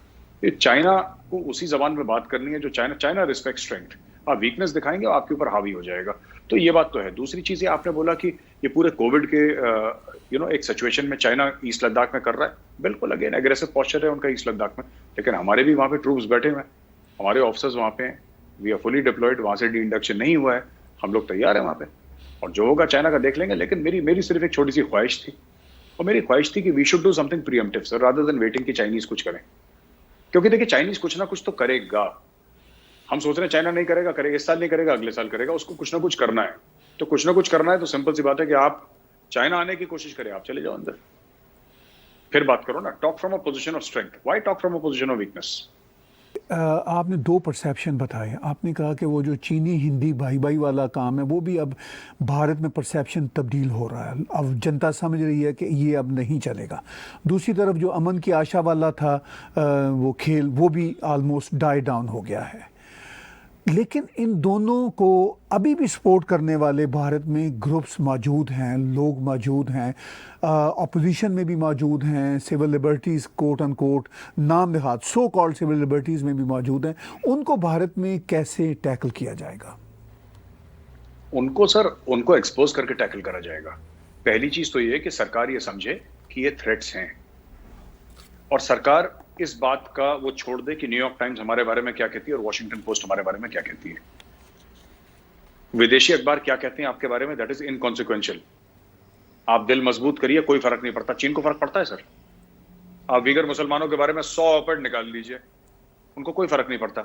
ये चाइना को उसी जबान में बात करनी है जो चाइना रिस्पेक्ट स्ट्रेंथ। आप वीकनेस दिखाएंगे आपके ऊपर हावी हो जाएगा, तो ये बात तो है। दूसरी चीज ये आपने बोला कि ये पूरे कोविड के एक सिचुएशन में चाइना ईस्ट लद्दाख में कर रहा है, बिल्कुल अगेन एग्रेसिव पोस्चर है उनका ईस्ट लद्दाख में, लेकिन हमारे भी वहां पे ट्रूप्स बैठे हुए हैं, हमारे ऑफिसर्स वहां पे हैं, वी आर फुली डिप्लॉयड, वहां से डी इंडक्शन नहीं हुआ है, हम लोग तैयार है वहां पे, और जो होगा चाइना का देख लेंगे। लेकिन मेरी सिर्फ एक छोटी सी ख्वाहिश थी, और मेरी ख्वाहिश थी कि we should do something preemptive sir, rather than waiting कि चाइनीज कुछ करें, क्योंकि देखिए चाइनीज कुछ ना कुछ तो करेगा। हम सोच रहे हैं चाइना नहीं करेगा, इस साल नहीं करेगा, अगले साल करेगा, उसको कुछ ना कुछ करना है। तो कुछ ना कुछ करना है तो सिंपल सी बात है कि आप चाइना आने की कोशिश करें, आप चले जाओ अंदर, फिर बात करो ना। Talk from a position of strength, why talk from a position of weakness? आपने दो परसेप्शन बताए। आपने कहा कि वो जो चीनी हिंदी भाई भाई वाला काम है वो भी अब भारत में परसेप्शन तब्दील हो रहा है, अब जनता समझ रही है कि ये अब नहीं चलेगा। दूसरी तरफ जो अमन की आशा वाला था वो खेल, वो भी ऑलमोस्ट डाई डाउन हो गया है। लेकिन इन दोनों को अभी भी सपोर्ट करने वाले भारत में ग्रुप्स मौजूद हैं, लोग मौजूद हैं, अपोजिशन में भी मौजूद हैं, सिविल लिबर्टीज़ कोट अनकोट नाम देहात सो कॉल्ड सिविल लिबर्टीज़ में भी मौजूद हैं। उनको भारत में कैसे टैकल किया जाएगा? उनको एक्सपोज करके टैकल करा जाएगा। पहली चीज तो ये है कि सरकार ये समझे कि ये थ्रेट्स हैं, और सरकार इस बात का वो छोड़ दे कि न्यूयॉर्क टाइम्स हमारे बारे में क्या कहती है और वॉशिंगटन पोस्ट हमारे बारे में क्या कहती है, विदेशी अखबार क्या कहते हैं आपके बारे में, दैट इज इनकॉन्सिक्वेंशियल। आप दिल मजबूत करिए, कोई फर्क नहीं पड़ता। चीन को फर्क पड़ता है सर? आप वीगर मुसलमानों के बारे में 100 ऑपेड निकाल लीजिए, उनको कोई फर्क नहीं पड़ता।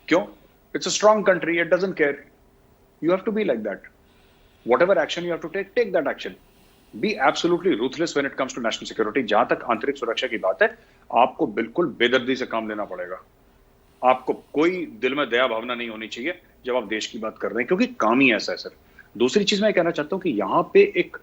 क्यों? It's a strong country, it doesn't care. You have to be like that. Whatever action you have to take that action. Be absolutely ruthless when it comes to national security. जहां तक आंतरिक सुरक्षा की बात है, आपको बिल्कुल बेदर्दी से काम लेना पड़ेगा। आपको कोई दिल में दया भावना नहीं होनी चाहिए जब आप देश की बात कर रहे हैं, क्योंकि काम ही ऐसा है सर। दूसरी चीज मैं कहना चाहता हूं कि यहाँ पे एक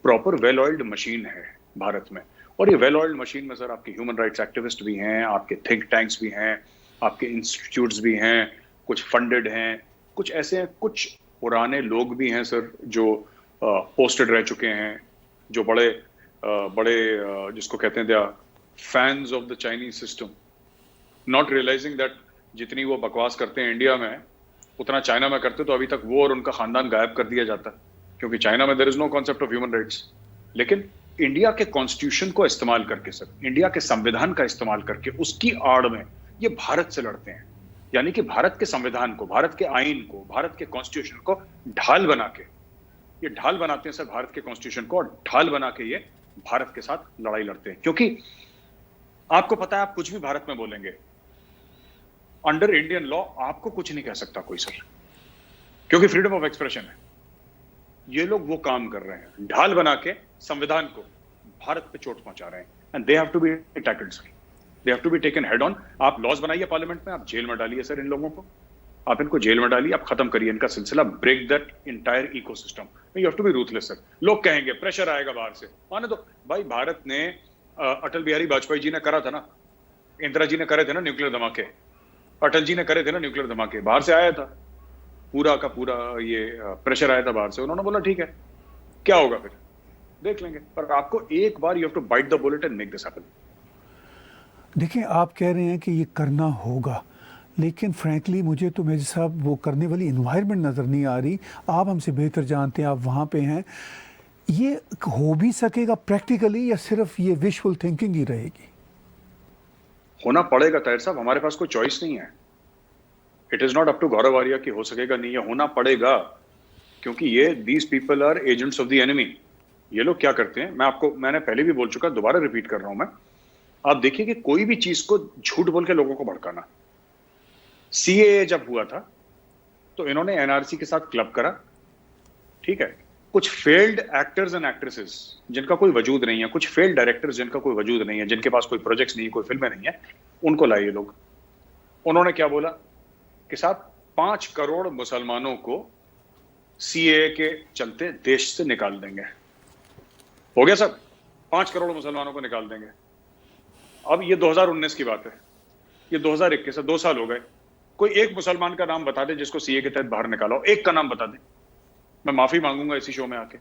प्रॉपर वेल ऑयल्ड मशीन है भारत में, और ये वेल ऑयल्ड मशीन में सर आपके ह्यूमन राइट्स एक्टिविस्ट भी हैं, आपके थिंक टैंक्स भी हैं, आपके इंस्टीट्यूट्स भी हैं, कुछ फंडेड हैं, कुछ ऐसे हैं, कुछ पुराने लोग भी हैं सर जो पोस्टेड रह चुके हैं, जो बड़े जिसको कहते हैं fans of the Chinese system, not realising that जितनी वो बकवास करते हैं इंडिया में उतना चाइना में करते तो अभी तक वो और उनका खानदान गायब कर दिया जाता, क्योंकि चाइना में there is no concept of human rights. लेकिन इंडिया के कॉन्स्टिट्यूशन को इस्तेमाल करके सर, इंडिया के संविधान का इस्तेमाल करके उसकी आड़ में ये भारत से लड़ते हैं। यानी कि भारत के संविधान को, भारत के आईन को, भारत के कॉन्स्टिट्यूशन को ढाल बना के, ये ढाल बनाते हैं सर भारत के कॉन्स्टिट्यूशन को, और ढाल बना के ये भारत के साथ लड़ाई लड़ते हैं। क्योंकि आपको पता है, आप कुछ भी भारत में बोलेंगे, अंडर इंडियन लॉ आपको कुछ नहीं कह सकता कोई सर, क्योंकि फ्रीडम ऑफ एक्सप्रेशन है। ये लोग वो काम कर रहे हैं, ढाल बना के संविधान को भारत पे चोट पहुंचा रहे हैं, and they have to be tackled sir, they have to be taken head on. आप लॉज बनाइए पार्लियामेंट में, आप जेल में डालिए सर इन लोगों को, आप इनको जेल में डालिए, आप खत्म करिए इनका सिलसिला, break that entire ecosystem. You have to be ruthless sir. लोग कहेंगे प्रेशर आएगा बाहर से, माने तो भाई भारत ने अटल बिहारी वाजपेयी जी ने करा था ना, इंदिरा जी ने करे थे ना न्यूक्लियर धमाके, अटल जी ने करे थे ना न्यूक्लियर धमाके, बाहर से आया था पूरा का पूरा ये प्रेशर आया था बाहर से, उन्होंने बोला ठीक है क्या होगा फिर, देख लेंगे, पर आपको एक बार you have to bite the bullet and make this happen. देखिए, आप कह रहे हैं कि ये करना होगा, लेकिन फ्रैंकली मुझे तो मेरे साहब वो करने वाली इन्वायरमेंट नज़र नहीं आ रही। आप हमसे बेहतर जानते हैं, आप वहाँ पे हैं। ये हो भी सकेगा प्रैक्टिकली या सिर्फ ये विजुअल थिंकिंग ही रहेगी? होना पड़ेगा ताहिर साहब, हमारे पास कोई चॉइस नहीं है। It is not up to Gaurav Arya कि हो सकेगा नहीं, ये होना पड़ेगा, क्योंकि ये these people are agents of the enemy. ये लोग क्या करते हैं, मैंने पहले भी बोल चुका, दोबारा रिपीट कर रहा हूं मैं। आप देखिए कि कोई भी चीज को झूठ बोल के लोगों को भड़काना। सीएए जब हुआ था तो इन्होंने एनआरसी के साथ क्लब करा, ठीक है। कुछ फेल्ड एक्टर्स एंड एक्ट्रेसेस जिनका कोई वजूद नहीं है, कुछ फेल्ड डायरेक्टर्स जिनका कोई वजूद नहीं है, जिनके पास कोई प्रोजेक्ट्स नहीं है, कोई फिल्में नहीं है, उनको लाए ये लोग। उन्होंने क्या बोला कि साहब 5 करोड़ मुसलमानों को सीएए के चलते देश से निकाल देंगे। हो गया सब, 5 करोड़ मुसलमानों को निकाल देंगे। अब ये 2019 की बात है, ये 2021 है, 2 साल हो गए। कोई एक मुसलमान का नाम बता दे जिसको सीए के तहत बाहर निकाला हो, एक का नाम बता दे, मैं माफी मांगूंगा इसी शो में आके।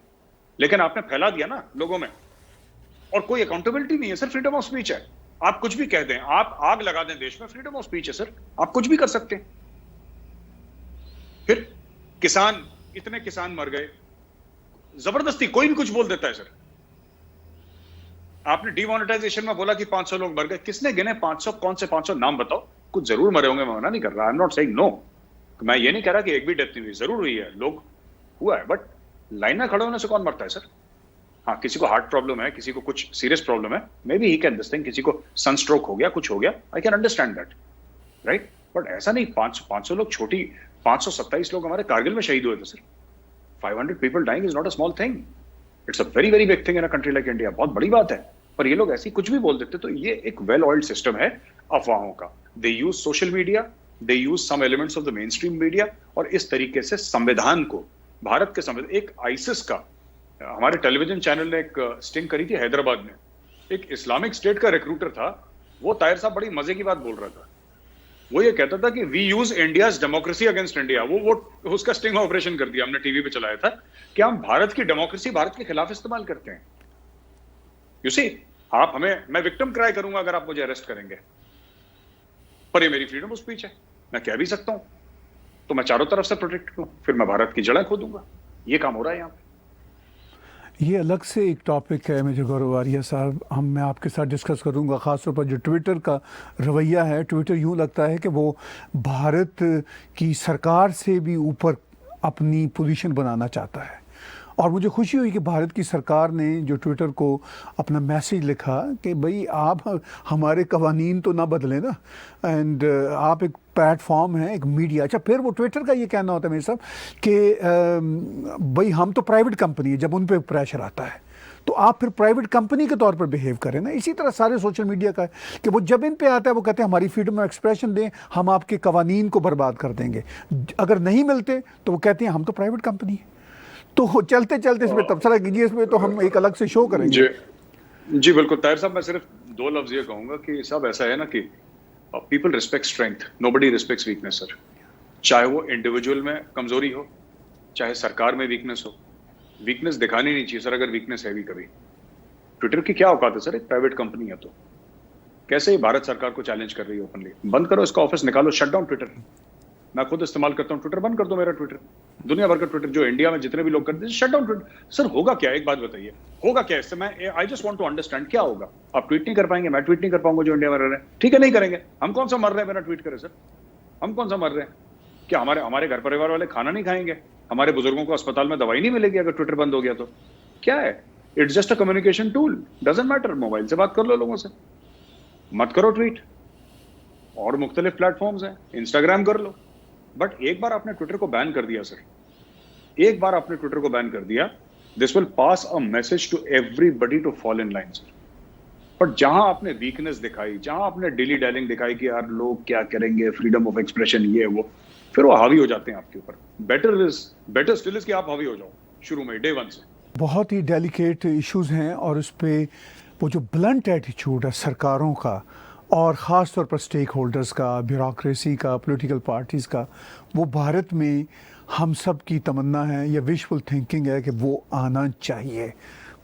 लेकिन आपने फैला दिया ना लोगों में, और कोई अकाउंटेबिलिटी नहीं है सर। फ्रीडम ऑफ स्पीच है, आप कुछ भी कह दें, आप आग लगा दें देश में, फ्रीडम ऑफ स्पीच है सर, आप कुछ भी कर सकते हैं। फिर किसान, इतने किसान मर गए, जबरदस्ती कोई भी कुछ बोल देता है सर। आपने डिमोनेटाइजेशन में बोला कि 500 लोग मर गए, किसने गिने 500? कौन से 500 नाम बताओ। कुछ जरूर मरे होंगे, मैं मना नहीं कर रहा, I am not saying no. मैं ये नहीं कह रहा कि एक भी डेथ नहीं हुई, जरूर हुई है, लोग हुआ है, बट लाइन में खड़े होने से कौन मरता है सर? हाँ, किसी को हार्ट प्रॉब्लम है, किसी को कुछ सीरियस प्रॉब्लम है, may be he can this thing, किसी को सनस्ट्रोक हो गया, कुछ हो गया, I can understand that, right. But ऐसा नहीं 500 लोग, छोटी 527 लोग हमारे कारगिल में शहीद हुए थे sir. 500 people dying is not a small thing, it's a very very big thing in a country like India, बहुत बड़ी बात है। पर ये लोग ऐसी कुछ भी बोल देते, तो ये एक वेल ऑयल्ड सिस्टम है अफवाहों का। They use social media, they use some elements of the main stream media, और इस तरीके से संविधान को, भारत के संविधान, एक आईसिस का, हमारे टेलीविजन चैनल ने एक स्टिंग करी थी हैदराबाद में, एक इस्लामिक स्टेट का रिक्रूटर था, वो ताहिर साहब बड़ी मजे की बात बोल रहा था। वो ये कहता था कि we use India's democracy against India. वो उसका स्टिंग ऑपरेशन कर दिया, हमने टीवी पे चलाया था कि हम भारत की डेमोक्रेसी भारत के खिलाफ इस्तेमाल करते हैं। यू सी, आप हमें, मैं विक्टिम क्राई करूंगा अगर आप मुझे अरेस्ट करेंगे, पर ये मेरी फ्रीडम ऑफ स्पीच है, मैं कह भी सकता हूं, तो मैं चारों तरफ से प्रोटेक्ट करूं, फिर मैं भारत की जड़ें खोदूंगा। ये काम हो रहा है यहाँ पे। ये अलग से एक टॉपिक है मेजर गौरव आर्या साहब, मैं आपके साथ डिस्कस करूंगा, ख़ासतौर पर जो ट्विटर का रवैया है। ट्विटर यूं लगता है कि वो भारत की सरकार से भी ऊपर अपनी पोजीशन बनाना चाहता है, और मुझे खुशी हुई कि भारत की सरकार ने जो ट्विटर को अपना मैसेज लिखा कि भाई आप हमारे कवानीन तो ना बदलें ना, एंड आप एक प्लेटफॉर्म है, एक मीडिया। अच्छा, फिर वो ट्विटर का ये कहना होता है मेरे साहब कि भाई हम तो प्राइवेट कंपनी है, जब उन पर प्रेशर आता है तो आप फिर प्राइवेट कंपनी के तौर पर बिहेव करें ना। इसी तरह सारे सोशल मीडिया का है कि वो जब इन पे आता है वो कहते हैं हमारी फ्रीडम ऑफ एक्सप्रेशन दें, हम आपके कवानीन को बर्बाद कर देंगे। अगर नहीं मिलते तो वो कहते हैं हम तो प्राइवेट कंपनी है। तो चलते चलते इसमें तबसरा कीजिए, इसमें तो हम एक अलग से शो करेंगे। जी बिल्कुल ताहिर साहब, मैं सिर्फ 2 लफ्ज ये कहूंगा कि सब ऐसा है ना कि people respect strength, nobody respects weakness sir. चाहे वो इंडिविजुअल में कमजोरी हो, चाहे सरकार में वीकनेस हो, वीकनेस दिखानी नहीं चाहिए सर अगर वीकनेस है भी कभी। ट्विटर की क्या औकात है सर, एक प्राइवेट कंपनी है तो कैसे ही भारत सरकार को चैलेंज कर रही है ओपनली। बंद करो इसका ऑफिस, निकालो, शट डाउन ट्विटर। मैं खुद इस्तेमाल करता हूँ ट्विटर, बंद कर दो मेरा ट्विटर, दुनिया भर का ट्विटर, जो इंडिया में जितने भी लोग करते हैं, शट डाउन ट्विटर। सर होगा क्या, एक बात बताइए, होगा क्या इससे? मैं I just want to understand क्या होगा। आप ट्वीट नहीं कर पाएंगे, मैं ट्वीट नहीं कर पाऊंगा जो इंडिया में रह रहे हैं, ठीक है, नहीं करेंगे। हम कौन सा मर रहे हैं बिना ट्वीट करे सर? हम कौन सा मर रहे हैं? क्या हमारे घर परिवार वाले खाना नहीं खाएंगे? हमारे बुजुर्गों को अस्पताल में दवाई नहीं मिलेगी अगर ट्विटर बंद हो गया तो? क्या है, it's just a communication tool, doesn't matter. Mobile से बात कर लो लोगों से, मत करो ट्वीट। और मुख्तलिफ प्लेटफॉर्म्स हैं, इंस्टाग्राम कर लो। बट एक बार आपने ट्विटर को बैन कर दिया सर, एक बार आपने ट्विटर को बैन कर दिया, this will pass a message to everybody to follow in line sir. But जहां आपने वीकनेस दिखाई, जहां आपने डिली डैलिंग दिखाई कि यार लोग क्या करेंगे, फ्रीडम ऑफ एक्सप्रेशन ये वो, फिर वो हावी हो जाते हैं आपके ऊपर। बेटर स्टिल इज कि आप हावी हो जाओ शुरू में, डे 1 से। बहुत ही डेलिकेट इश्यूज हैं, और उस पर वो जो ब्लंट एटीट्यूड है सरकारों का, और ख़ास तौर पर स्टेक होल्डर्स का, ब्यूरोक्रेसी का, पॉलिटिकल पार्टीज़ का, वो भारत में हम सब की तमन्ना है या विशफुल थिंकिंग है कि वो आना चाहिए।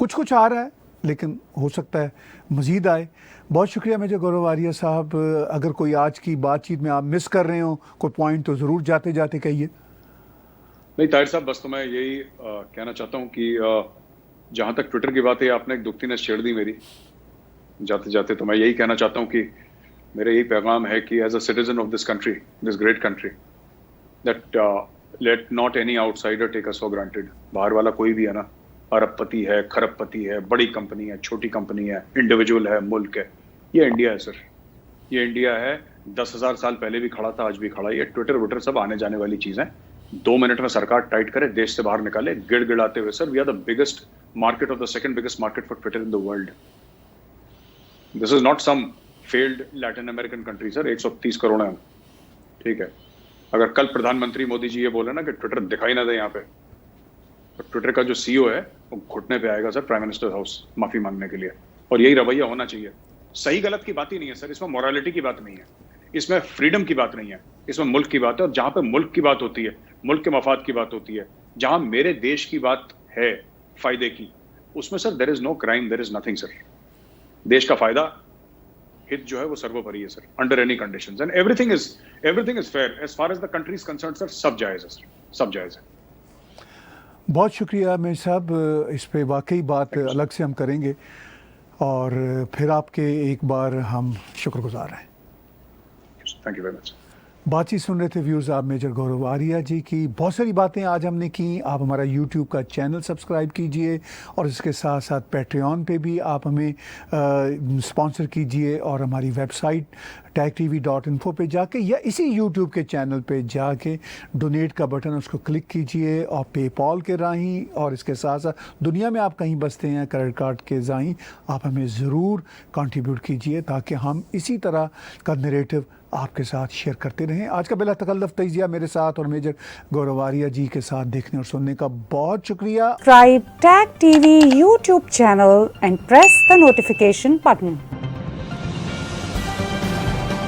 कुछ कुछ आ रहा है, लेकिन हो सकता है मज़ीद आए। बहुत शुक्रिया मेजर गौरव आर्या साहब। अगर कोई आज की बातचीत में आप मिस कर रहे हो कोई पॉइंट तो ज़रूर जाते जाते कहिए। नहीं ताहिर साहब, बस तो मैं यही कहना चाहता हूँ कि जहां तक ट्विटर की बात है, आपने एक दुखती छेड़ दी मेरी जाते जाते। तो मैं यही कहना चाहता हूँ कि मेरा यही पैगाम है कि as a citizen of this country, this great country, that let not any outsider take us for granted. बाहर वाला कोई भी है ना, अरबपति है, खरबपति है, बड़ी कंपनी है, छोटी कंपनी है, इंडिविजुअल है, मुल्क है, ये इंडिया है सर। ये इंडिया है। 10,000 साल पहले भी खड़ा था, आज भी खड़ा है। ये ट्विटर विटर सब आने जाने वाली चीजें। 2 मिनट में सरकार टाइट करे, देश से बाहर निकाले गिड़गिड़ाते हुए। Sir, we are the biggest market of the second biggest market for Twitter in the world. This is not some failed Latin American country sir. 130 crore है, ठीक है। अगर कल प्रधानमंत्री मोदी जी ये बोले ना कि ट्विटर दिखाई ना दे यहाँ पे, तो ट्विटर का जो सीईओ है वो घुटने पे आएगा सर प्राइम मिनिस्टर हाउस माफी मांगने के लिए। और यही रवैया होना चाहिए। सही गलत की बात ही नहीं है सर, इसमें मोरालिटी की बात नहीं है, इसमें फ्रीडम की बात नहीं है, इसमें मुल्क की बात है। और जहां पे मुल्क की बात होती है, मुल्क के मफाद की बात होती है, जहां मेरे देश की बात है फायदे की, उसमें sir there is no crime, there is nothing sir. देश का फायदा, हित जो है वो सर्वोपरि है sir, under any conditions. And everything is fair as far as the country is concerned sir. सब जायज है सर, सब जायज है। बहुत शुक्रिया मेजर साहब। इस पे वाकई बात अलग से हम करेंगे और फिर आपके एक बार हम शुक्रगुजार हैं। Thank you very much. बातचीत सुन रहे थे व्यूज़ आप मेजर गौरव आर्या जी की। बहुत सारी बातें आज हमने की। आप हमारा यूट्यूब का चैनल सब्सक्राइब कीजिए और इसके साथ साथ पैट्रियन पे भी आप हमें स्पॉन्सर कीजिए और हमारी वेबसाइट tagtv.info पे जाके या इसी यूट्यूब के चैनल पे जाके डोनेट का बटन उसको क्लिक कीजिए और पेपॉल के राही और इसके साथ साथ दुनिया में आप कहीं बसते हैं क्रेडिट कार्ड के राही आप हमें ज़रूर कंट्रीब्यूट कीजिए ताकि हम इसी तरह का नैरेटिव आपके साथ शेयर करते रहें। आज का बिला तकल्लुफ़ तजिया मेरे साथ और मेजर गौरव आर्या जी के साथ देखने और सुनने का बहुत शुक्रिया। Subscribe Tag TV YouTube channel and press the notification button.